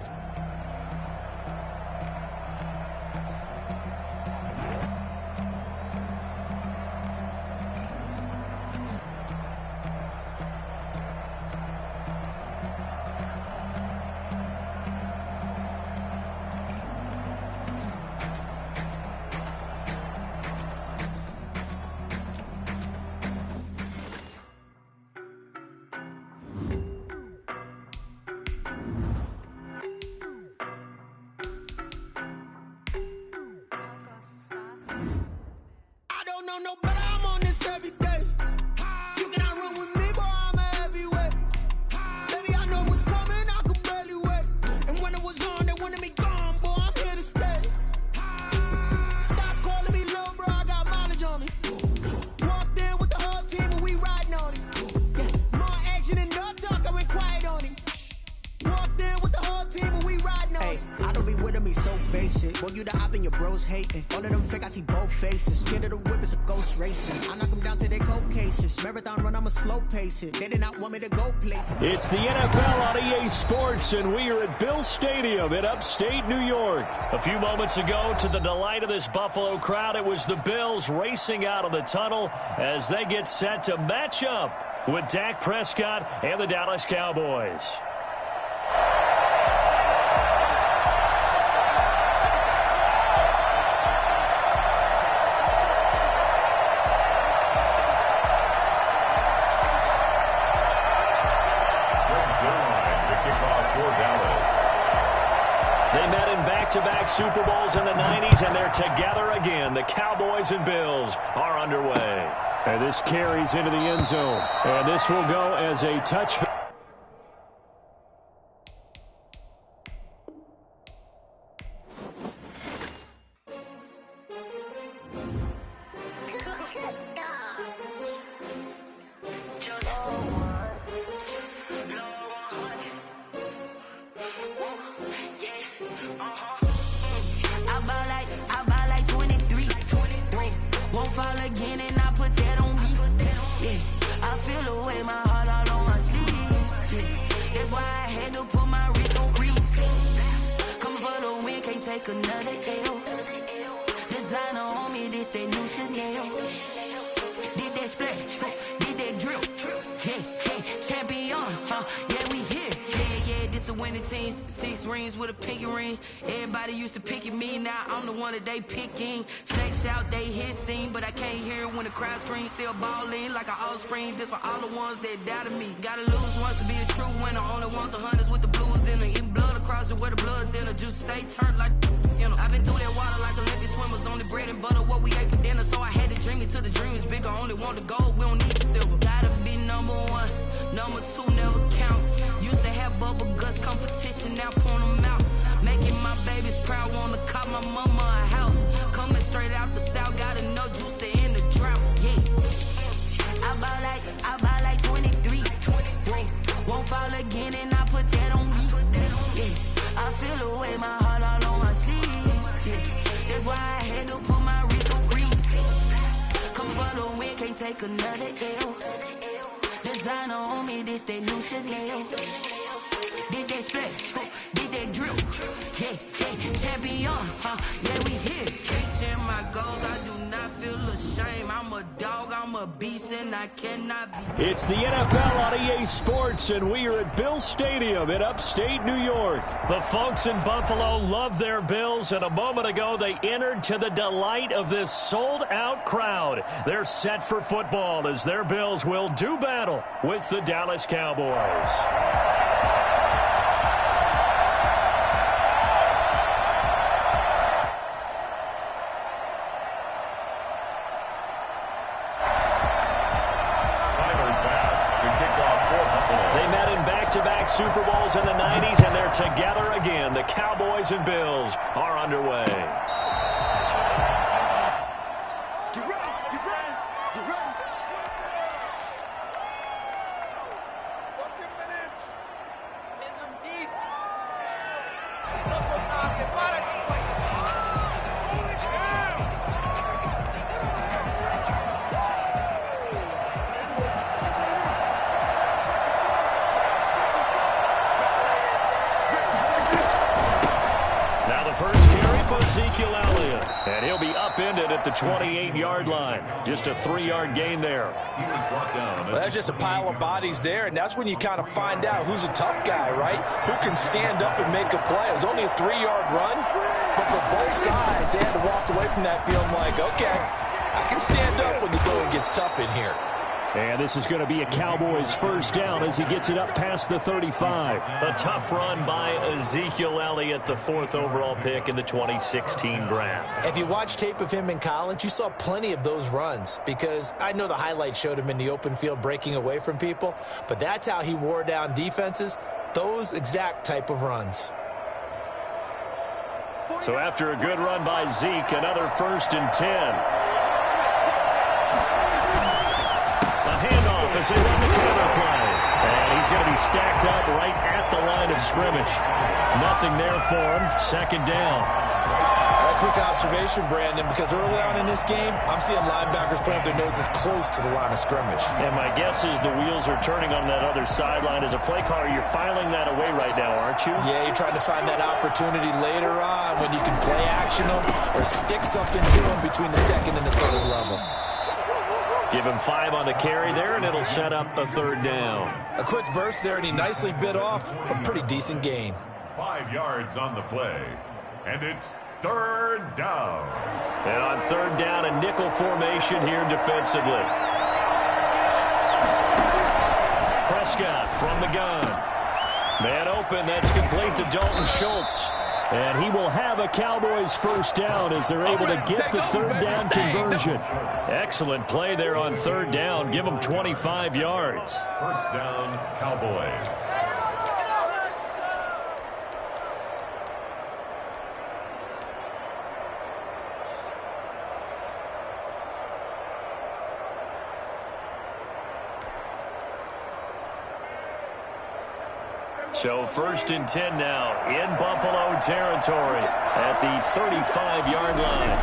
Boy, you the op and your bros hating. All of them fake, I see both faces. Scared of the whip, it's a ghost racing. I knock them down to their cold cases. Marathon run, I'ma slow pace it. They did not want me to go places. It's the NFL on EA Sports, and we are at Bill Stadium in upstate New York. A few moments ago, to the delight of this Buffalo crowd, it was the Bills racing out of the tunnel as they get set to match up with Dak Prescott and the Dallas Cowboys. back-to-back Super Bowls in the 90s, and they're together again. The Cowboys and Bills are underway. And this carries into the end zone. And this will go as a touchback. Another L. Designer on me, this that new Chanel. Did that splash, did that drill. Yeah, champion, yeah, we here. Yeah, this the winning team. 6 rings with a pinky ring. Everybody used to pick at me, now I'm the one that they picking. Snakes out, they hit scene, but I can't hear it when the crowd screams. Still ballin' like an offspring. This for all the ones that doubted me. Gotta lose once to be a true winner. Only want the hunters with the blues in it. Eating blood across it where the blood thinner. Juice stay turned like, you know. I've been through that water like Olympic swimmers. Only bread and butter, what we ate for dinner. So I had to dream it till the dream is bigger. Only want the gold, we don't need the silver. Gotta be number 1, number 2 never count. Used to have bubble guts competition, now point them out. Making my babies proud, wanna cop my mama a house. Coming straight out the south, gotta know juice to end the drought. Yeah, I buy like 23. Won't fall again, and I put that on me. Yeah, I feel away, my heart all on my sleeve. Yeah, that's why I had to put my wrist on freeze. Come for the win, can't take another L. Designer on me, this that new Chanel. Did that splash, did that drill. Yeah, champion, yeah, we here. Reaching my goals, I do not feel ashamed. I'm a dog, I'm a beast, and I cannot be. It's the NFL on EA Sports, and we are at Bill Stadium in upstate New York. The folks in Buffalo love their Bills, and a moment ago they entered to the delight of this sold-out crowd. They're set for football as their Bills will do battle with the Dallas Cowboys. Back-to-back Super Bowls in the 90s, and they're together again. The Cowboys and Bills are underway. And he'll be upended at the 28-yard line. Just a 3-yard gain there. Well, that's just a pile of bodies there, and that's when you kind of find out who's a tough guy, right? Who can stand up and make a play. It was only a 3-yard run, but for both sides, they had to walk away from that feeling like, okay, I can stand up when the going gets tough in here. And this is going to be a Cowboys first down as he gets it up past the 35. A tough run by Ezekiel Elliott, the 4th overall pick in the 2016 draft. If you watch tape of him in college, you saw plenty of those runs, because I know the highlights showed him in the open field breaking away from people, but that's how he wore down defenses, those exact type of runs. So after a good run by Zeke, another 1st and 10. As they run the counter play. And he's going to be stacked up right at the line of scrimmage. Nothing there for him. 2nd down. A quick observation, Brandon, because early on in this game, I'm seeing linebackers putting their noses close to the line of scrimmage. And my guess is the wheels are turning on that other sideline. As a play caller, you're filing that away right now, aren't you? Yeah, you're trying to find that opportunity later on when you can play action them or stick something to them between the 2nd and the 3rd level. Give him 5 on the carry there, and it'll set up a 3rd down. A quick burst there, and he nicely bit off a pretty decent gain. 5 yards on the play, and it's 3rd down. And on 3rd down, a nickel formation here defensively. Prescott from the gun. Man open, that's complete to Dalton Schultz. And he will have a Cowboys first down as they're able to get the third down conversion. Excellent play there on third down. Give them 25 yards. First down, Cowboys. So first and 10 now in Buffalo territory at the 35-yard line.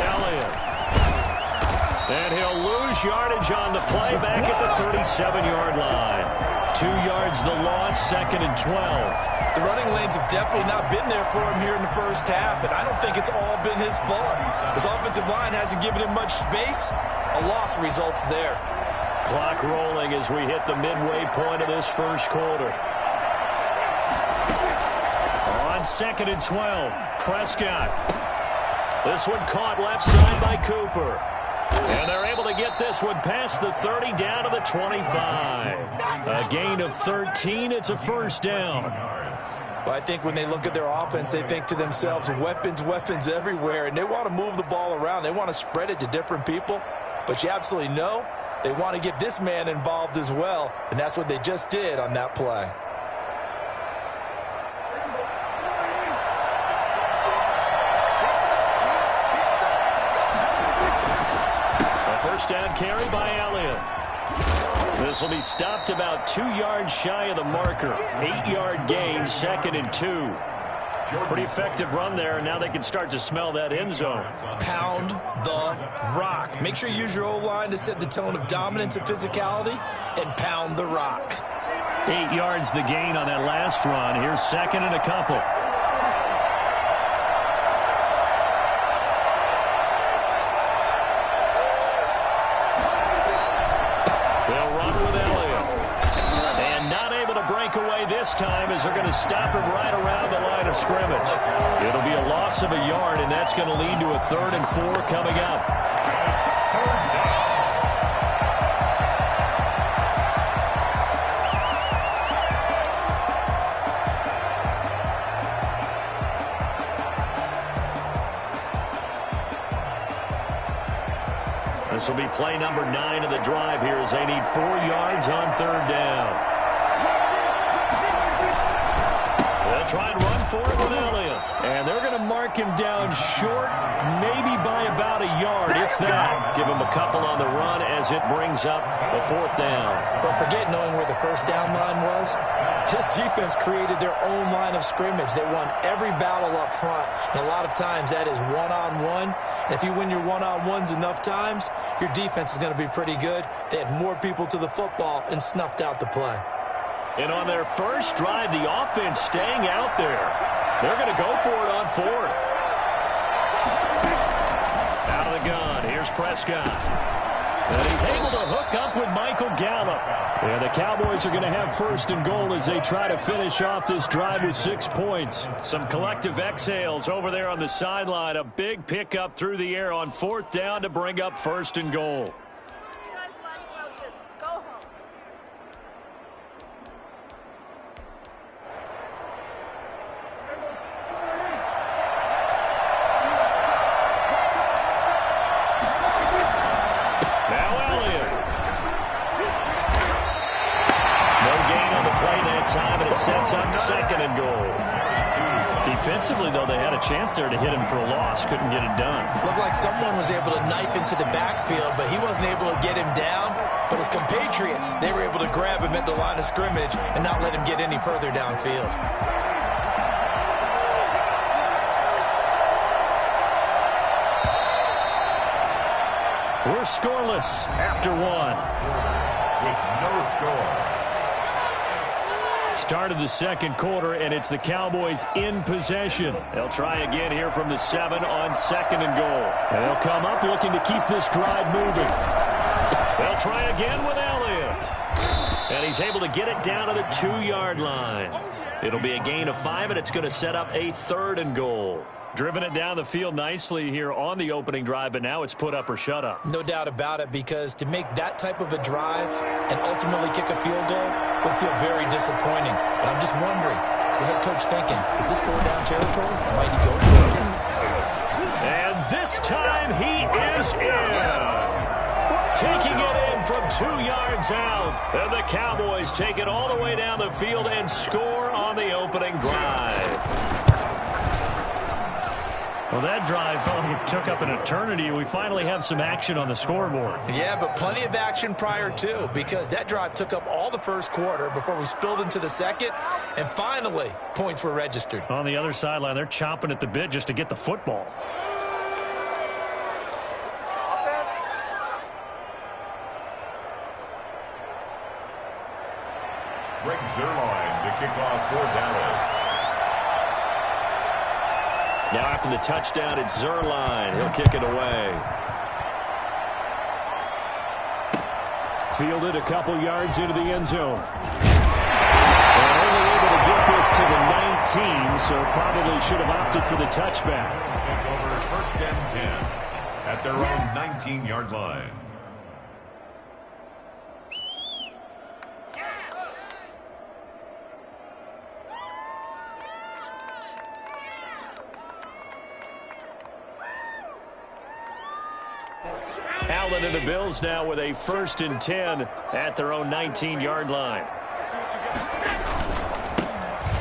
Elliott. And he'll lose yardage on the play back at the 37-yard line. 2 yards the loss, second and 12. The running lanes have definitely not been there for him here in the first half, and I don't think it's all been his fault. His offensive line hasn't given him much space. A loss results there. Clock rolling as we hit the midway point of this first quarter. On second and 12, Prescott. This one caught left side by Cooper. And they're able to get this one past the 30 down to the 25. A gain of 13. It's a first down. Well, I think when they look at their offense, they think to themselves, weapons, weapons everywhere. And they want to move the ball around. They want to spread it to different people. But you absolutely know they want to get this man involved as well. And that's what they just did on that play. First down carry by Elliott. This will be stopped about 2 yards shy of the marker. 8-yard gain, second and 2. Pretty effective run there. Now they can start to smell that end zone. Pound the rock. Make sure you use your O-line to set the tone of dominance and physicality, and pound the rock. 8 yards the gain on that last run. Here's second and a couple. This time as they're going to stop him right around the line of scrimmage. It'll be a loss of a yard, and that's going to lead to a 3rd and 4 coming up. This will be play number 9 of the drive here as they need 4 yards on third down. Try and run for it with Elliott. And they're going to mark him down short, maybe by about a yard, if that. Give him a couple on the run as it brings up a 4th down. But forget knowing where the first down line was. This defense created their own line of scrimmage. They won every battle up front. And a lot of times that is one-on-one. And if you win your one-on-ones enough times, your defense is going to be pretty good. They had more people to the football and snuffed out the play. And on their first drive, the offense staying out there. They're going to go for it on 4th. Out of the gun, here's Prescott. And he's able to hook up with Michael Gallup. And the Cowboys are going to have 1st and goal as they try to finish off this drive with 6 points. Some collective exhales over there on the sideline. A big pickup through the air on 4th down to bring up 1st and goal. Sets up 2nd and goal. Defensively, though, they had a chance there to hit him for a loss. Couldn't get it done. Looked like someone was able to knife into the backfield, but he wasn't able to get him down. But his compatriots, they were able to grab him at the line of scrimmage and not let him get any further downfield. We're scoreless after 1. With no score. Start of the second quarter, and it's the Cowboys in possession. They'll try again here from the 7 on 2nd and goal. And they'll come up looking to keep this drive moving. They'll try again with Elliott. And he's able to get it down to the 2-yard line. It'll be a gain of 5, and it's going to set up a 3rd and goal. Driven it down the field nicely here on the opening drive, but now it's put up or shut up. No doubt about it, because to make that type of a drive and ultimately kick a field goal would feel very disappointing. But I'm just wondering, Is the head coach thinking, is this 4-down territory? Might he go for it? And this time he is in. Taking it in from 2 yards out. And the Cowboys take it all the way down the field and score on the opening drive. Well, that drive felt like it took up an eternity. We finally have some action on the scoreboard. Yeah, but plenty of action prior to, because that drive took up all the first quarter before we spilled into the second, and finally, points were registered. On the other sideline, they're chomping at the bit just to get the football. Greg Zuerlein to kick off for Dallas. Now after the touchdown, it's Zuerlein. He'll kick it away. Fielded a couple yards into the end zone. And only able to get this to the 19, so probably should have opted for the touchback. Take over first and 10 at their own 19-yard line. Allen and the Bills now with a 1st and 10 at their own 19-yard line.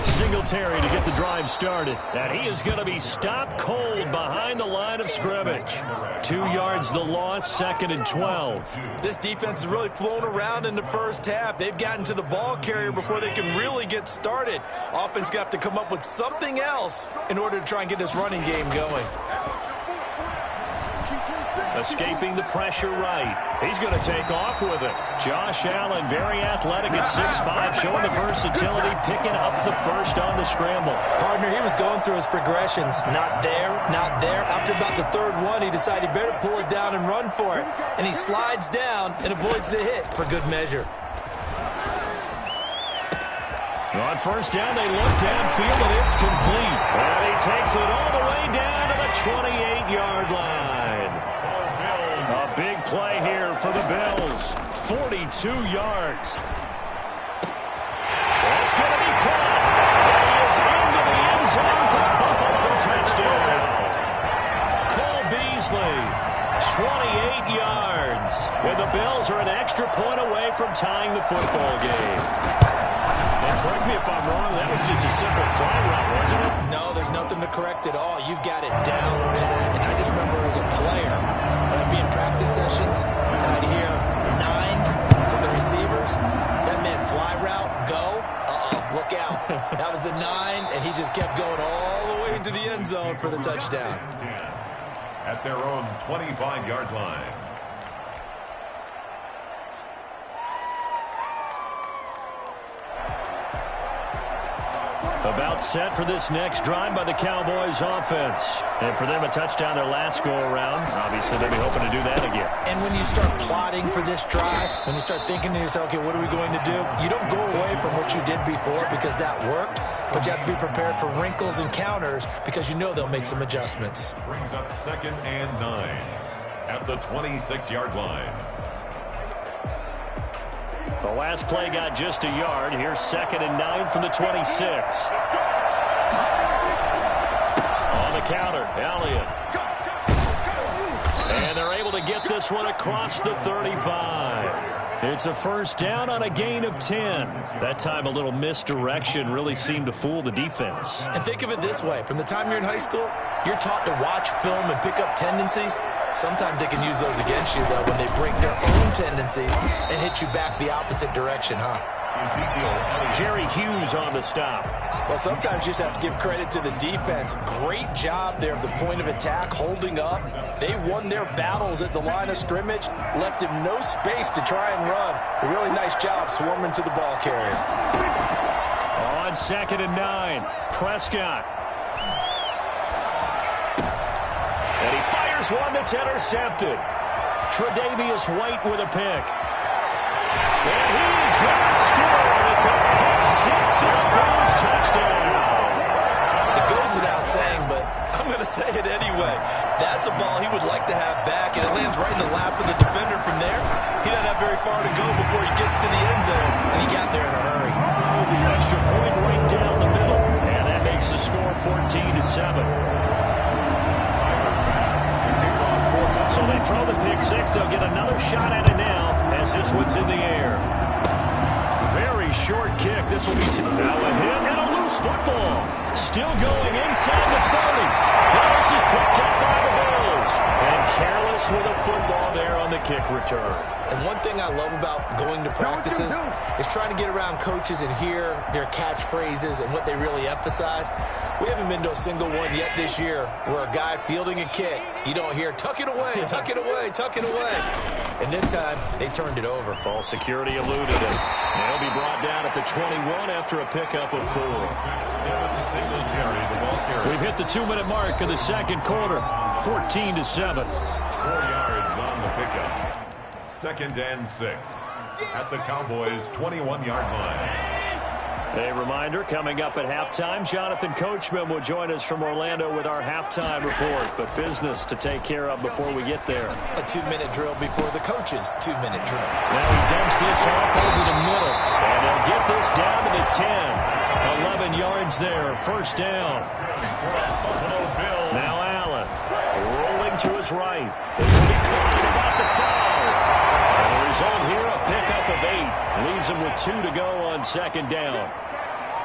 Singletary to get the drive started. And he is going to be stopped cold behind the line of scrimmage. 2 yards the loss, 2nd and 12. This defense has really flown around in the first half. They've gotten to the ball carrier before they can really get started. Offense going to have to come up with something else in order to try and get this running game going. Escaping the pressure right. He's going to take off with it. Josh Allen, very athletic at 6'5", showing the versatility, picking up the first on the scramble. Partner, he was going through his progressions. Not there, not there. After about the third one, he decided he better pull it down and run for it. And he slides down and avoids the hit for good measure. On first down, they look downfield, and it's complete. And he takes it all the way down to the 28-yard line. A big play here for the Bills. 42 yards. That's going to be caught. And he is into the end zone for Buffalo touchdown. Cole Beasley, 28 yards. And the Bills are an extra point away from tying the football game. And correct me if I'm wrong, that was just a simple fly route, wasn't it? No, there's nothing to correct at all. You've got it down, Pat. And I just remember as a player, when I'd be in practice sessions, and I'd hear 9 from the receivers. That meant fly route, go. Look out. That was the 9, and he just kept going all the way into the end zone for the touchdown. At their own 25-yard line. About set for this next drive by the Cowboys offense. And for them, a touchdown their last go-around. Obviously, they'll be hoping to do that again. And when you start plotting for this drive, when you start thinking to yourself, okay, what are we going to do? You don't go away from what you did before because that worked, but you have to be prepared for wrinkles and counters because you know they'll make some adjustments. Brings up 2nd and 9 at the 26-yard line. The last play got just a yard. Here's 2nd and 9 from the 26. On the counter, Elliott. And they're able to get this one across the 35. It's a first down on a gain of 10. That time a little misdirection really seemed to fool the defense. And think of it this way. From the time you're in high school, you're taught to watch film and pick up tendencies. Sometimes they can use those against you, though, when they break their own tendencies and hit you back the opposite direction, huh? Jerry Hughes on the stop. Well, sometimes you just have to give credit to the defense. Great job there at the point of attack, holding up. They won their battles at the line of scrimmage, left him no space to try and run. A really nice job swarming to the ball carrier. On 2nd and 9, Prescott. And he fires one that's intercepted. Tre'Davious White with a pick. And he's going to score. It's a pick 6 and a Bills touchdown. It goes without saying, but I'm going to say it anyway. That's a ball he would like to have back, and it lands right in the lap of the defender from there. He doesn't have very far to go before he gets to the end zone, and he got there in a hurry. Extra point right down the middle. makes the score 14-7. So they throw the pick six. They'll get another shot at it now as this one's in the air. Very short kick. This will be now a hit and a loose football. Still going inside the 30. Now this is picked up by the Bills. And careless with a football there on the kick return. And one thing I love about going to practices is trying to get around coaches and hear their catchphrases and what they really emphasize. We haven't been to a single one yet this year where a guy fielding a kick, you don't hear, tuck it away, tuck it away, tuck it away. And this time, they turned it over. Ball security eluded him. They'll be brought down at the 21 after a pickup of 4. We've hit the 2-minute mark of the second quarter, 14-7. 4 yards on the pickup. 2nd and 6 at the Cowboys' 21-yard line. A reminder, coming up at halftime, Jonathan Coachman will join us from Orlando with our halftime report, but business to take care of before we get there. A 2-minute drill before the coach's 2-minute drill. Now he dumps this off over the middle, and they'll get this down to the 10. 11 yards there, first down. Now Allen, rolling to his right. This will be caught about the 5. And the result here, a pickup of 8. Leaves him with 2 to go on second down.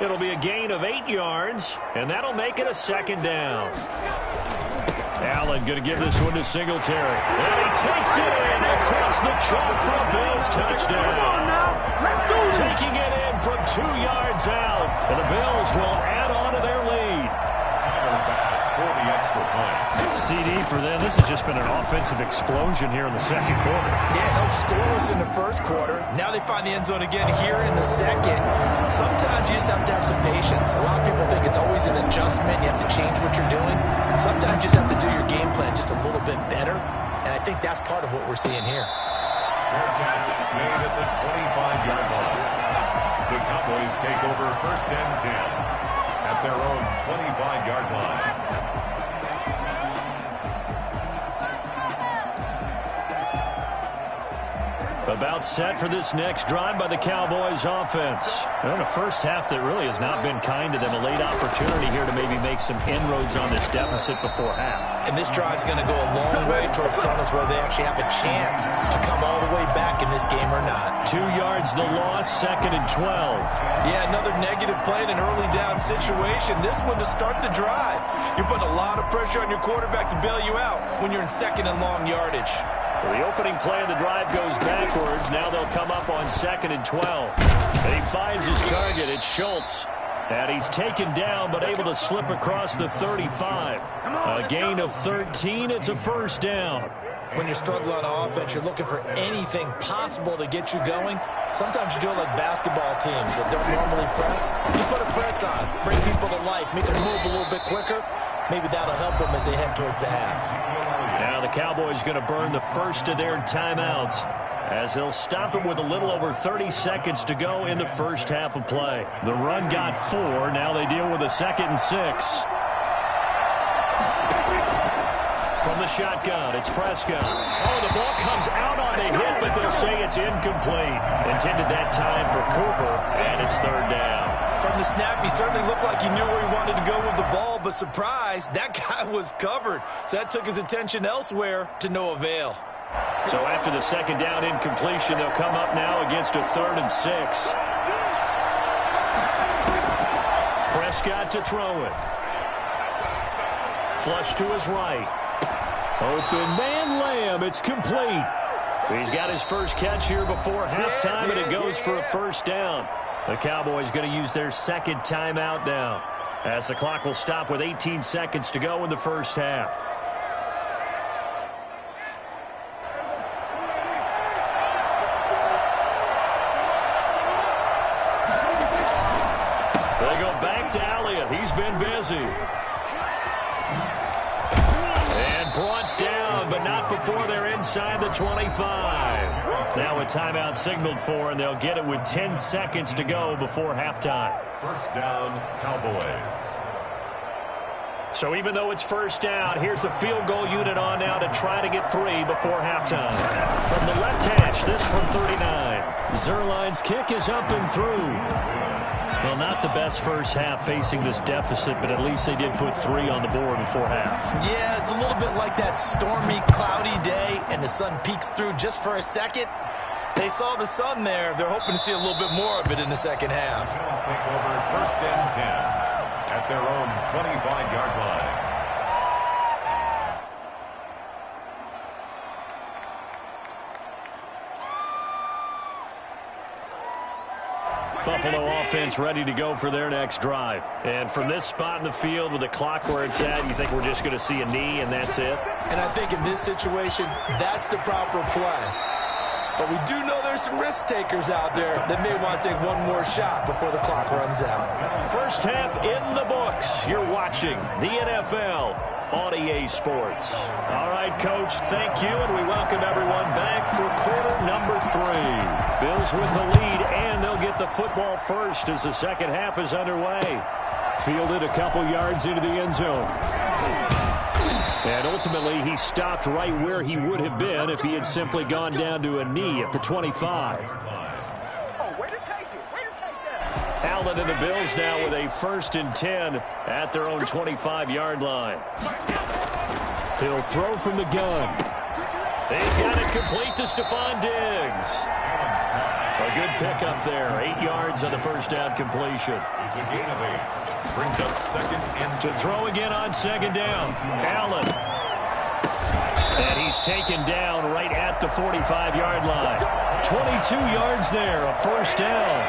It'll be a gain of 8 yards, and that'll make it a second down. Allen going to give this one to Singletary. And he takes it in across the chalk for a Bills touchdown. Taking it in from 2 yards out, and the Bills will add on to their lead. For the extra point. CD for them. This has just been an offensive explosion here in the second quarter. Yeah, held scoreless in the first quarter. Now they find the end zone again here in the second. Sometimes you just have to have some patience. A lot of people think it's always an adjustment. You have to change what you're doing. Sometimes you just have to do your game plan just a little bit better. And I think that's part of what we're seeing here. Fair catch made at the 25-yard line. The Cowboys take over 1st and 10 at their own 25-yard line. About set for this next drive by the Cowboys offense. And a first half that really has not been kind to them. A late opportunity here to maybe make some inroads on this deficit before half. And this drive's going to go a long way towards telling us whether they actually have a chance to come all the way back in this game or not. 2 yards the loss, 2nd and 12. Yeah, another negative play in an early down situation. This one to start the drive. You're putting a lot of pressure on your quarterback to bail you out when you're in 2nd and long yardage. So the opening play of the drive goes backwards. Now they'll come up on 2nd and 12. He finds his target. It's Schultz. And he's taken down but able to slip across the 35. A gain of 13. It's a first down. When you're struggling on offense, you're looking for anything possible to get you going. Sometimes you do it like basketball teams that don't normally press. You put a press on, bring people to life, make them move a little bit quicker. Maybe that'll help them as they head towards the half. Now the Cowboys going to burn the first of their timeouts as they'll stop it with a little over 30 seconds to go in the first half of play. The run got 4. Now they deal with a 2nd and 6. From the shotgun, it's Prescott. Oh, the ball comes out on the hit, but they'll say it's incomplete. Intended that time for Cooper, and it's 3rd down. From the snap, he certainly looked like he knew where he wanted to go with the ball, but surprise, that guy was covered. So that took his attention elsewhere to no avail. So after the 2nd down incompletion, they'll come up now against a 3rd and 6. Prescott to throw it. Flush to his right. Open man Lamb. It's complete. He's got his first catch here before halftime, and it goes for a first down. The Cowboys going to use their 2nd timeout now, as the clock will stop with 18 seconds to go in the first half. They go back to Elliott. He's been busy. And brought down, but not before they're inside the 25. Now a timeout signaled for, and they'll get it with 10 seconds to go before halftime. First down, Cowboys. So even though it's first down, here's the field goal unit on now to try to get 3 before halftime. From the left hash, this from 39. Zerline's kick is up and through. Well, not the best first half facing this deficit, but at least they did put 3 on the board before half. Yeah, it's a little bit like that stormy, cloudy day, and the sun peeks through just for a second. They saw the sun there. They're hoping to see a little bit more of it in the second half. Bills take over 1st and 10 at their own 25-yard line. Buffalo offense ready to go for their next drive. And from this spot in the field with the clock where it's at, you think we're just going to see a knee and that's it? And I think in this situation, that's the proper play. But we do know there's some risk takers out there that may want to take one more shot before the clock runs out. First half in the books. You're watching the NFL on EA Sports. All right, Coach, thank you, and we welcome everyone back for quarter number 3. Bills with the lead, and they'll get the football first as the second half is underway. Fielded a couple yards into the end zone. And ultimately, he stopped right where he would have been if he had simply gone down to a knee at the 25. Allen and the Bills now with a 1st and 10 at their own 25-yard line. He'll throw from the gun. He's got it complete to Stephon Diggs. A good pickup there. 8 yards on the first down completion. It's a gain of 8. Brings up 2nd and 2. To throw again on 2nd down. Allen. And he's taken down right at the 45-yard line. 22 yards there, a 1st down.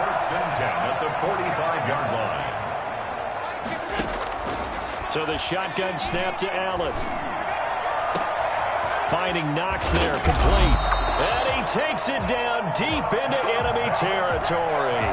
1st and 10 at the 45-yard line. So the shotgun snap to Allen. Finding Knox there, complete. And he takes it down deep into enemy territory.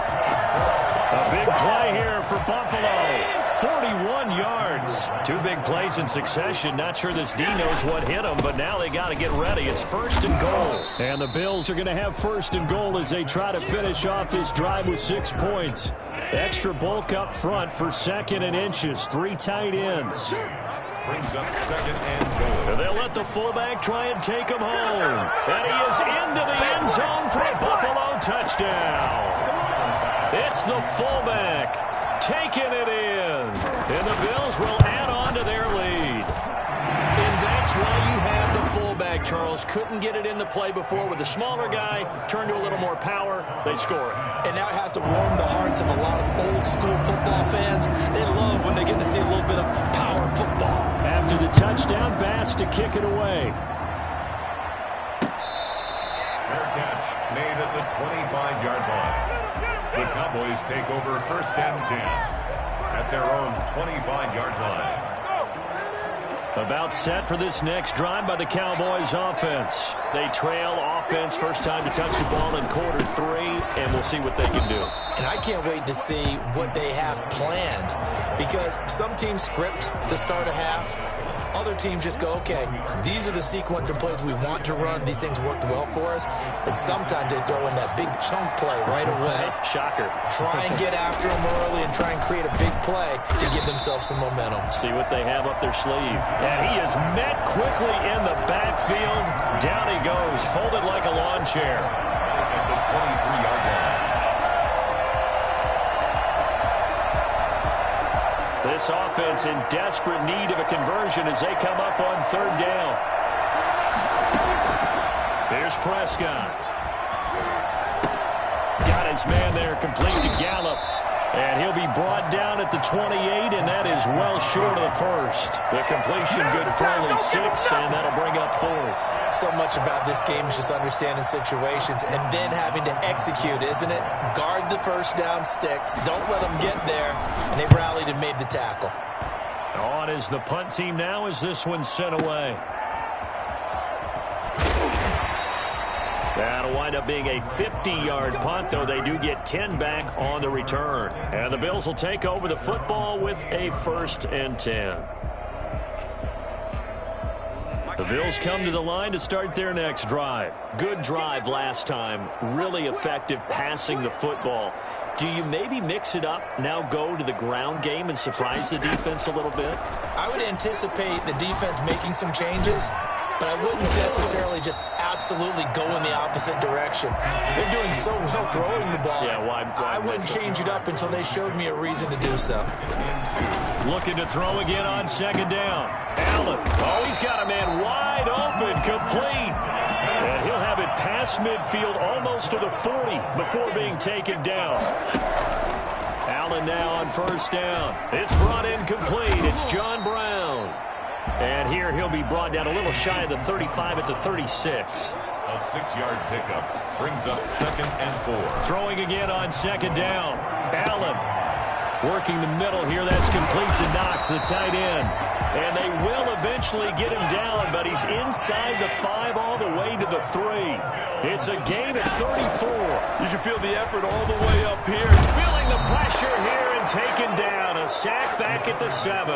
A big play here for Buffalo. 41 yards. 2 big plays in succession. Not sure this D knows what hit him, but now they got to get ready. It's 1st and goal. And the Bills are going to have 1st and goal as they try to finish off this drive with 6 points. Extra bulk up front for 2nd and inches. 3 tight ends. Brings up 2nd and goal. And they'll let the fullback try and take him home. And he is into the end zone for a Buffalo touchdown. It's the fullback taking it in. And the Bills will add on to their lead. And that's why you have the fullback, Charles. Couldn't get it in the play before with the smaller guy. Turned to a little more power. They score. And now it has to warm the hearts of a lot of old-school football fans. They love when they get to see a little bit of power football. After the touchdown, Bass to kick it away. Fair catch made at the 25-yard line. The Cowboys take over 1st and 10 at their own 25-yard line. About set for this next drive by the Cowboys offense. They trail offense, first time to touch the ball in quarter 3, and we'll see what they can do. And I can't wait to see what they have planned, because some teams script to start a half. Other teams just go, okay, these are the sequence of plays we want to run. These things worked well for us. And sometimes they throw in that big chunk play right away. Shocker. Try and get after them early and try and create a big play to give themselves some momentum. See what they have up their sleeve. And he is met quickly in the backfield. Down he goes, folded like a lawn chair. At the 23-yard line. This offense in desperate need of a conversion as they come up on 3rd down. Here's Prescott. Got his man there, complete to Gallup. And he'll be brought down at the 28, and that is well short of the 1st. The completion good for only 6, and that'll bring up 4th. So much about this game is just understanding situations and then having to execute, isn't it? Guard the first down sticks. Don't let them get there. And they rallied and made the tackle. On is the punt team now as this one's sent away. That'll wind up being a 50-yard punt, though they do get 10 back on the return. And the Bills will take over the football with a 1st and 10. The Bills come to the line to start their next drive. Good drive last time. Really effective passing the football. Do you maybe mix it up, now go to the ground game and surprise the defense a little bit? I would anticipate the defense making some changes. but I wouldn't necessarily just absolutely go in the opposite direction. They're doing so well throwing the ball. Yeah, why I wouldn't change it up until they showed me a reason to do so. Looking to throw again on second down. Allen. Oh, he's got a man wide open, complete. And he'll have it past midfield almost to the 40 before being taken down. Allen now on first down. It's brought in complete. It's John Brown. And here he'll be brought down a little shy of the 35 at the 36. A 6-yard pickup brings up 2nd and 4. Throwing again on second down. Allen working the middle here. That's complete to Knox, the tight end. And they will eventually get him down, but he's inside the 5 all the way to the 3. It's a gain at 34. You can feel the effort all the way up here. Feeling the pressure here and taken down. A sack back at the 7.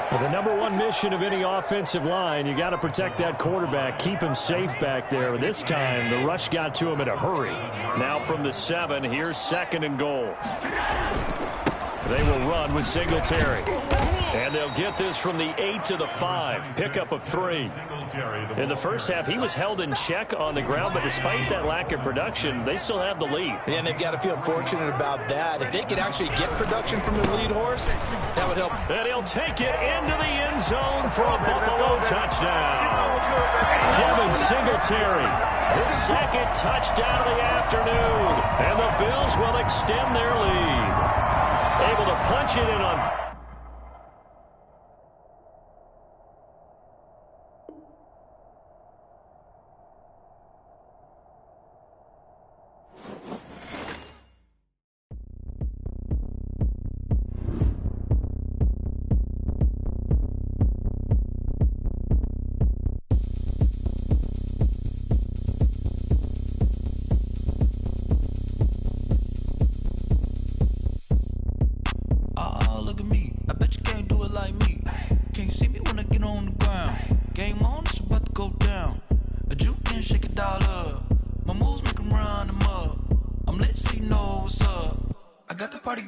Well, the number one mission of any offensive line, you got to protect that quarterback, keep him safe back there. This time, the rush got to him in a hurry. Now from the 7, here's 2nd and goal. They will run with Singletary. And they'll get this from the 8 to the 5. Pickup of 3. In the first half, he was held in check on the ground, but despite that lack of production, they still have the lead. And they've got to feel fortunate about that. If they could actually get production from the lead horse, that would help. And he'll take it into the end zone for a Buffalo touchdown. Devin Singletary, his 2nd touchdown of the afternoon. And the Bills will extend their lead. Able to punch it in on...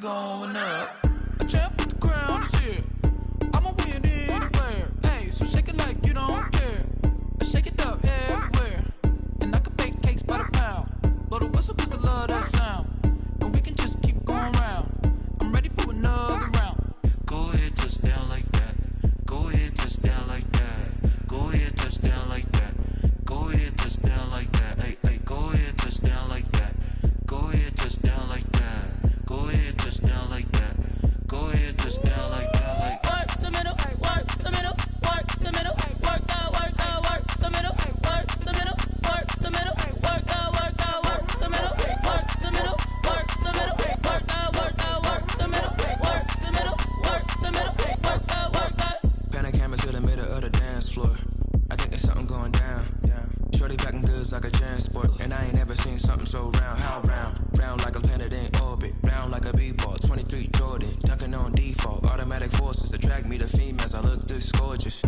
Going up, a champ with the crown is here. I'ma win anywhere. Hey, so shake it like you don't care. I shake it up everywhere, and I can bake cakes by the pound. Blow the whistle 'cause I love that sound, and we can just keep going round. I'm ready for another round. Go ahead, touchdown like that. Go ahead, touchdown like that. Go ahead, touchdown like that. Go ahead, touchdown like that. Hey, hey, go ahead, touchdown like that. Go ahead, touchdown like that. Go ahead, touchdown like that. Go ahead, touchdown like that. Like work the middle, work the middle, work the middle, work out, work the middle, work the middle, work the middle, work out, work the middle, work the middle, work the middle, work out, work the middle, work the middle, work the middle, work out, work out. Pan a camera to the middle of the dance floor. I think there's something going down. Shorty backing goods like a transport, and I ain't never seen something so round. How round? Round like a planet in orbit, round like a b-ball. 23 Jordan, dunking on default. Automatic forces attract me to females. I look this gorgeous.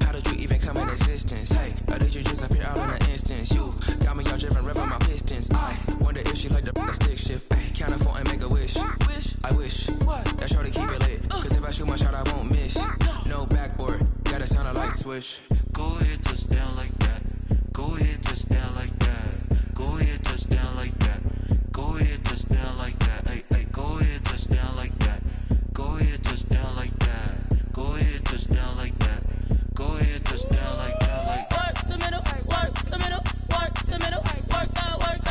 How did you even come in existence? Hey, or did you just appear out in an instance? You got me all driven, revving my pistons. I wonder if she like the stick shift. Hey, count a 4 and make a wish. I wish that shorty keep it lit. 'Cause if I shoot my shot, I won't miss. No backboard, gotta sound a light switch. Go ahead, touchdown like that. Go ahead, touchdown like that. Go ahead, touchdown like that. Go ahead, touchdown like that. Hey, hey, go ahead, touchdown like that. Go ahead, touchdown like that. Go ahead, touchdown like that. Go ahead, touchdown like that. Like work the middle, work the middle, work the middle, work out, work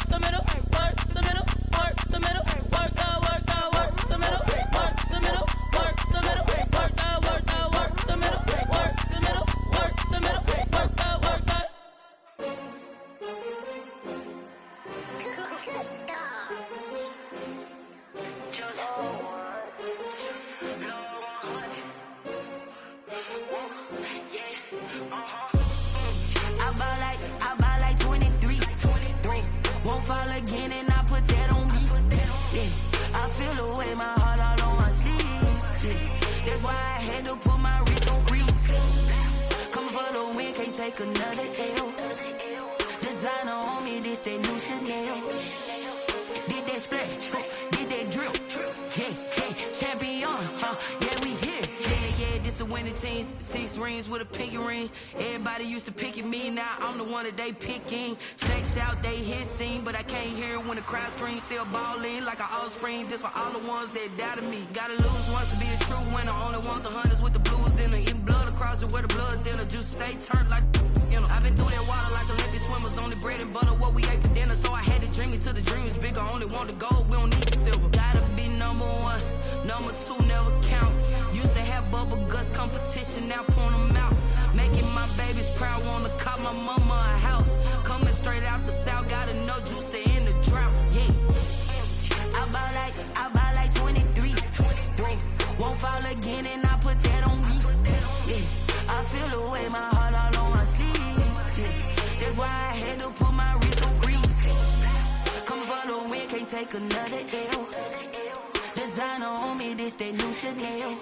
the middle, work the middle, work the middle, work out, work the middle, work the middle, work the middle, work out, work the middle, work the middle, work the middle, work out, work out. I buy like 23. Won't fall again and I put that on me. Yeah, I feel the way my heart all on my sleeve. Yeah, that's why I had to put my wrist on freeze. Coming for the win, can't take another L. Designer on me, this that new Chanel. Did that splash, did that drill. Yeah, champion, yeah, we here. Yeah, this the winning 15, 6 rings with a pinky ring. Everybody used to pick at me, now I'm the one that they picking. Snakes out, they hit scene, but I can't hear it when the crowd screams. Still ballin' like an offspring. This for all the ones that doubted me. Gotta lose once to be a true winner. Only want the hunters with the blues in it. Eating blood across it where the blood dinner. Juice stay turned like, you know. I've been through that water like Olympic swimmers. Only bread and butter, what we ate for dinner. So I had to dream it till the dream is bigger. Only want the gold, we don't need the silver. Gotta be number one, number two never count. Used to have bubble guts competition, now point them out. Making my babies proud, wanna call my mama a house. Coming straight out the south, gotta know juice to end the drought. Yeah, I buy like 23. Won't fall again, and I put that on me. Yeah, I feel the way, my heart all on my sleeve. Yeah, that's why I had to put my wrist on freeze. Come for the win, can't take another L. Designer on me, this that new Chanel.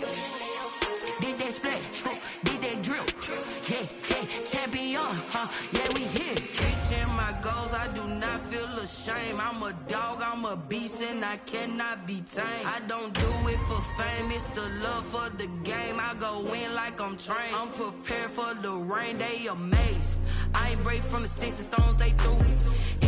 Did that split, did that drill. Yeah, champion, yeah, we here. Reaching my goals, I do not feel ashamed. I'm a dog, I'm a beast, and I cannot be tamed. I don't do it for fame, it's the love for the game. I go in like I'm trained. I'm prepared for the rain, they amazed. I ain't break from the sticks and stones they threw.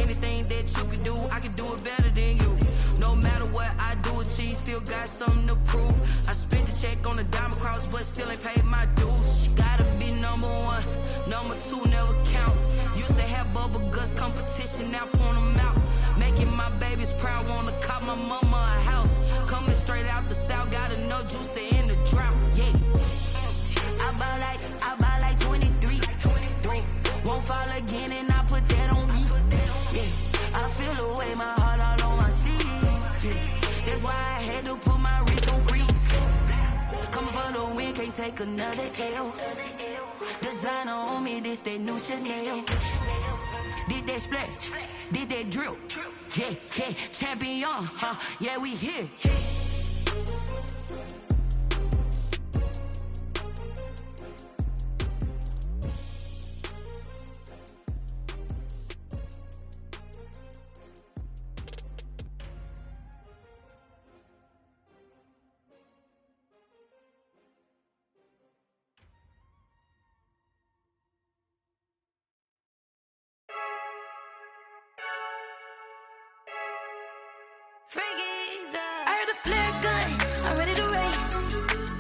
Anything that you can do, I can do it better than you. No matter what I do, achieve, still got something to prove. I spent the check on the diamond cross, but still ain't paid my dues. Gotta be number one, number two never count. Used to have bubble guts competition, now point them out. Making my babies proud, wanna call my mama a house. Coming straight out the south, gotta know juice to end the drought. Yeah, I buy like 23. Won't fall again, and I put that on me. Yeah, I feel the way, my heart all on my sleeve. Yeah, that's why I had to put my wrist on freeze. Coming for the win, can't take another L. Designer on me, this that new Chanel. Did that split, did that drill. Yeah, champion, yeah, we here. I heard a flare gun, I'm ready to race.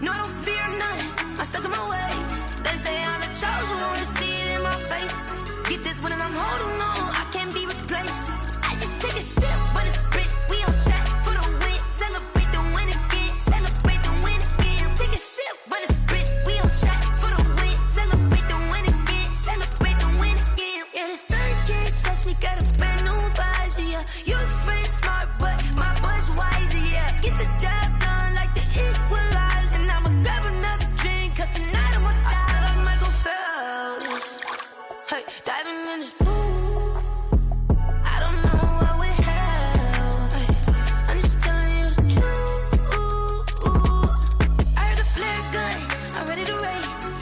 No, I don't fear none, I'm stuck in my ways. They say I'm the chosen one, to see it in my face. Get this one and I'm holding on, I can't be replaced. I just take a sip, but it's split, we on track for the win. Celebrate the win again, celebrate the win again. Take a sip, but it's split, we on track for the win. Celebrate the win again, celebrate the win again. Yeah, the sun can't touch me, got a brand new visor, yeah. Your friend smart, but my bud's wiser, yeah. Get the job done like the equalizer. And I'ma grab another drink, cause tonight I'ma die like Michael Phelps. Hey, diving in this pool, I don't know what we have. Hey, I'm just telling you the truth. I heard a flare gun, I'm ready to race.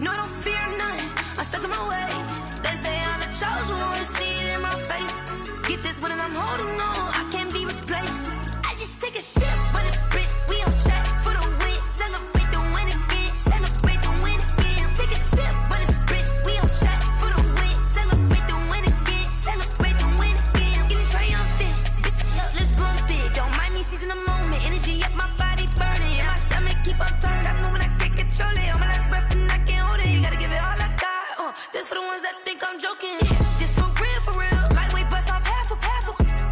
No, I don't fear none, I'm stuck in my ways. They say I'm the chosen one, to see it in my face. Get this one and I'm holding on, I can't be replaced. I just take a sip, but it's split, we on track for the win. Celebrate the win again, celebrate the win again. Take a sip, but it's split, we on track for the win. Celebrate the win again, celebrate the win again. Get it triumphant, look, let's bump it. Don't mind me seizing the moment, energy up my body burning. And my stomach keep up tight, stop moving, I can't control it. On my last breath and I can't hold it, you gotta give it all I got. This for the ones that think I'm joking. This for real, lightweight bust off half a.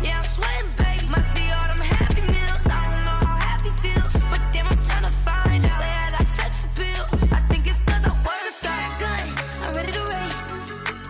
Yeah, I'm sweating, babe, must be all them happy meals. I don't know how happy feels, but damn, I'm tryna find you. Say I got sex appeal, I think it's cause I work. Got a gun, I'm ready to race.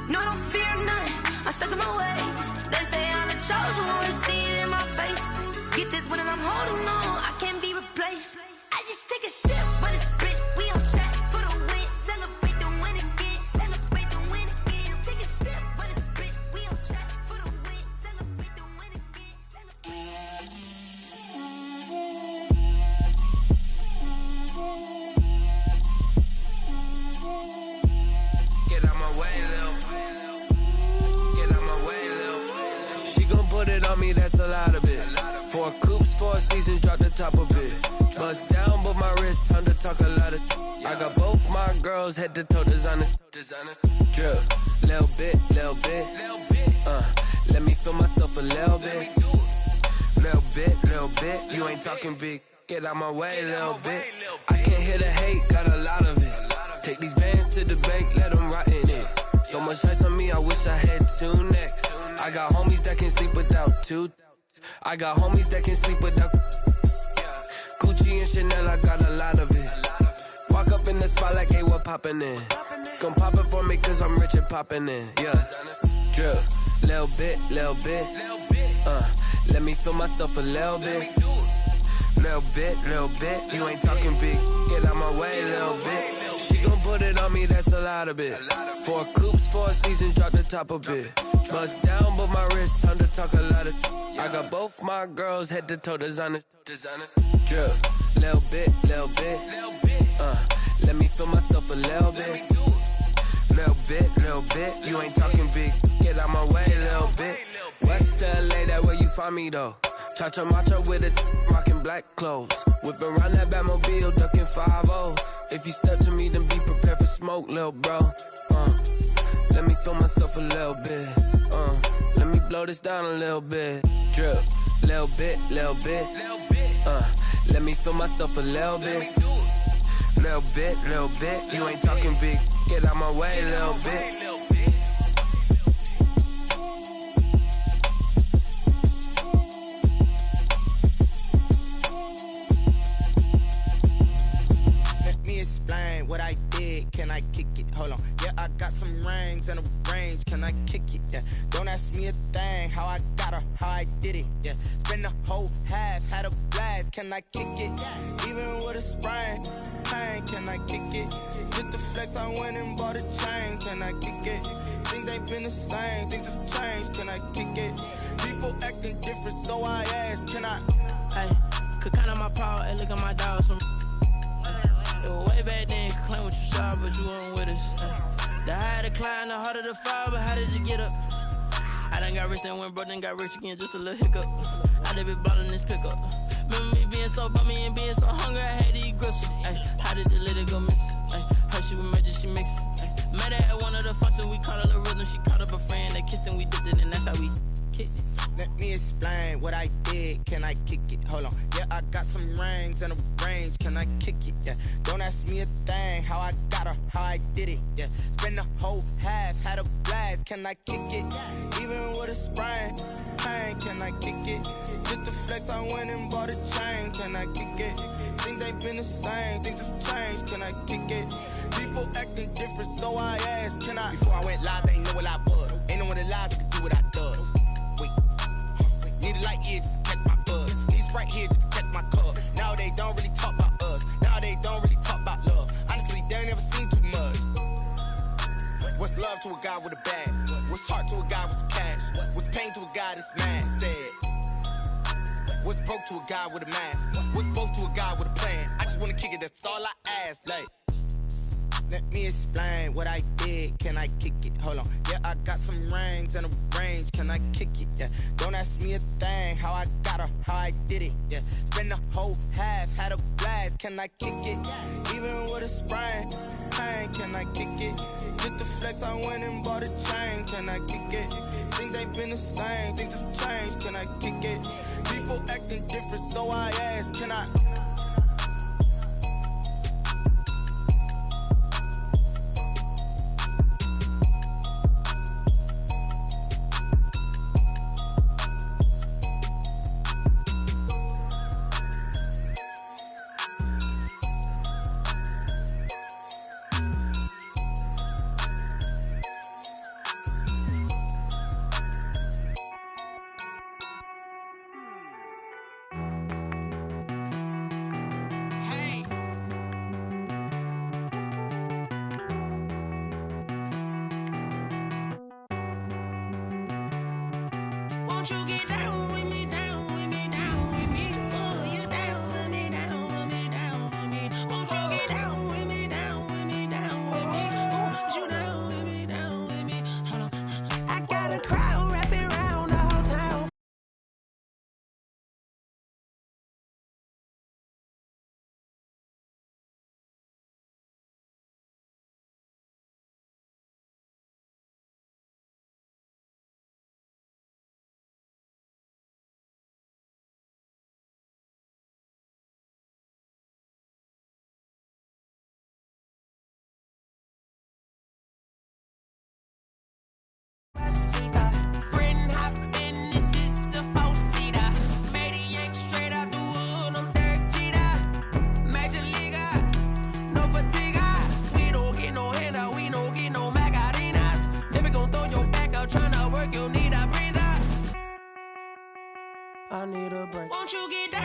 No, I don't fear none, I'm stuck in my ways. They say I'm the chosen one, to see it in my face. Get this one and I'm holding on, I can't be replaced. I just take a sip, but it's split, we on track for the win. Celebrate the win again, celebrate the win again. Take a sip, but it's split, we on track for the win. Celebrate the win again, celebrate. Get out my way, Lil. Get out my way, Lil. She gon' put it on me, that's a lot of it. 4 coops, 4 seasons, drop the top of it. Bust down, but my wrist, time to talk a lot of. I got both girls head to toe designer. Drip, little bit. Let me feel myself a little bit. Little bit. You ain't talking big. Get out my way, little bit. I can't hear the hate, got a lot of it. Take these bands to the bank, let them rot in it. So much ice on me, I wish I had two necks. I got homies that can sleep without two. I got homies that can sleep without Gucci and Chanel, I got a lot of it. Walk up in the spot like, hey, what poppin' in? Gon' pop it for me cause I'm rich and poppin' in. Yeah, drip, little bit. Let me feel myself a little bit. Little bit. You ain't talking big. Get out my way, little bit. She gon' put it on me, that's a lot of it. 4 coops, 4 seasons, drop the top a bit. Bust down, but my wrist, time to talk a lot of. I got both my girls head to toe designer. Drip, little bit. Let me feel myself a little bit. Little bit. You ain't talking big. Get out my way, little bit. West LA, that where you find me though. Cha-cha matcha with it, rockin' black clothes. Whip around that Batmobile, ducking 5-0. If you step to me, then be prepared for smoke, lil' bro. Let me feel myself a little bit. Let me blow this down a little bit. Drip, little bit. Let me feel myself a little bit. Little bit. You ain't talking big. Get out my way, little bit. Explain what I did, can I kick it? Hold on, yeah, I got some rings and a range, can I kick it? Yeah, don't ask me a thing, how I got her, how I did it. Yeah, spend the whole half, had a blast, can I kick it? Even with a sprain, pain, can I kick it? Just the flex, I went and bought a chain, can I kick it? Things ain't been the same, things have changed, can I kick it? People acting different, so I ask, can I? Hey, could count on my power, and look at my dogs from. Way back then, you claim what you saw, but you weren't with us. The higher the climb, the harder the fall, but how did you get up? I done got rich, then went broke, then got rich again, just a little hiccup. I done been ballin' this pickup. Remember me being so bummy and being so hungry, I had to eat gristle. How did the little go miss? Her she was magic, she mixed. Met her at one of the functions, we caught her the rhythm. She caught up a friend, they kissed and we dipped it, and that's how we kicked it. Let me explain what I did, can I kick it? Hold on, yeah, I got some rings and a range, can I kick it? Yeah, don't ask me a thing, how I got her, how I did it. Yeah, spend the whole half, had a blast, can I kick it? Even with a sprain, pain, can I kick it? Just the flex, I went and bought a chain, can I kick it? Things ain't been the same, things have changed, can I kick it? People acting different, so I asked, can I? Before I went live, they ain't know what I was. Ain't no one alive that could do what I does. Wait. Need a light here just to catch my buzz. Need Sprite here just to catch my cup. Now they don't really talk about us. Now they don't really talk about love. Honestly, they ain't never seen too much. What's love to a guy with a bag? What's heart to a guy with some cash? What's pain to a guy that's mad? Said. What's broke to a guy with a mask? What's both to a guy with a plan? I just wanna kick it, that's all I ask. Like, let me explain what I did, can I kick it? Hold on, yeah, I got some rings and a range, can I kick it? Yeah, don't ask me a thing, how I got her, how I did it. Yeah, spend the whole half, had a blast, can I kick it? Even with a sprain, pain, can I kick it? Just the flex, I went and bought a chain, can I kick it? Things ain't been the same, things have changed, can I kick it? People acting different, so I ask, can I? Won't you get down?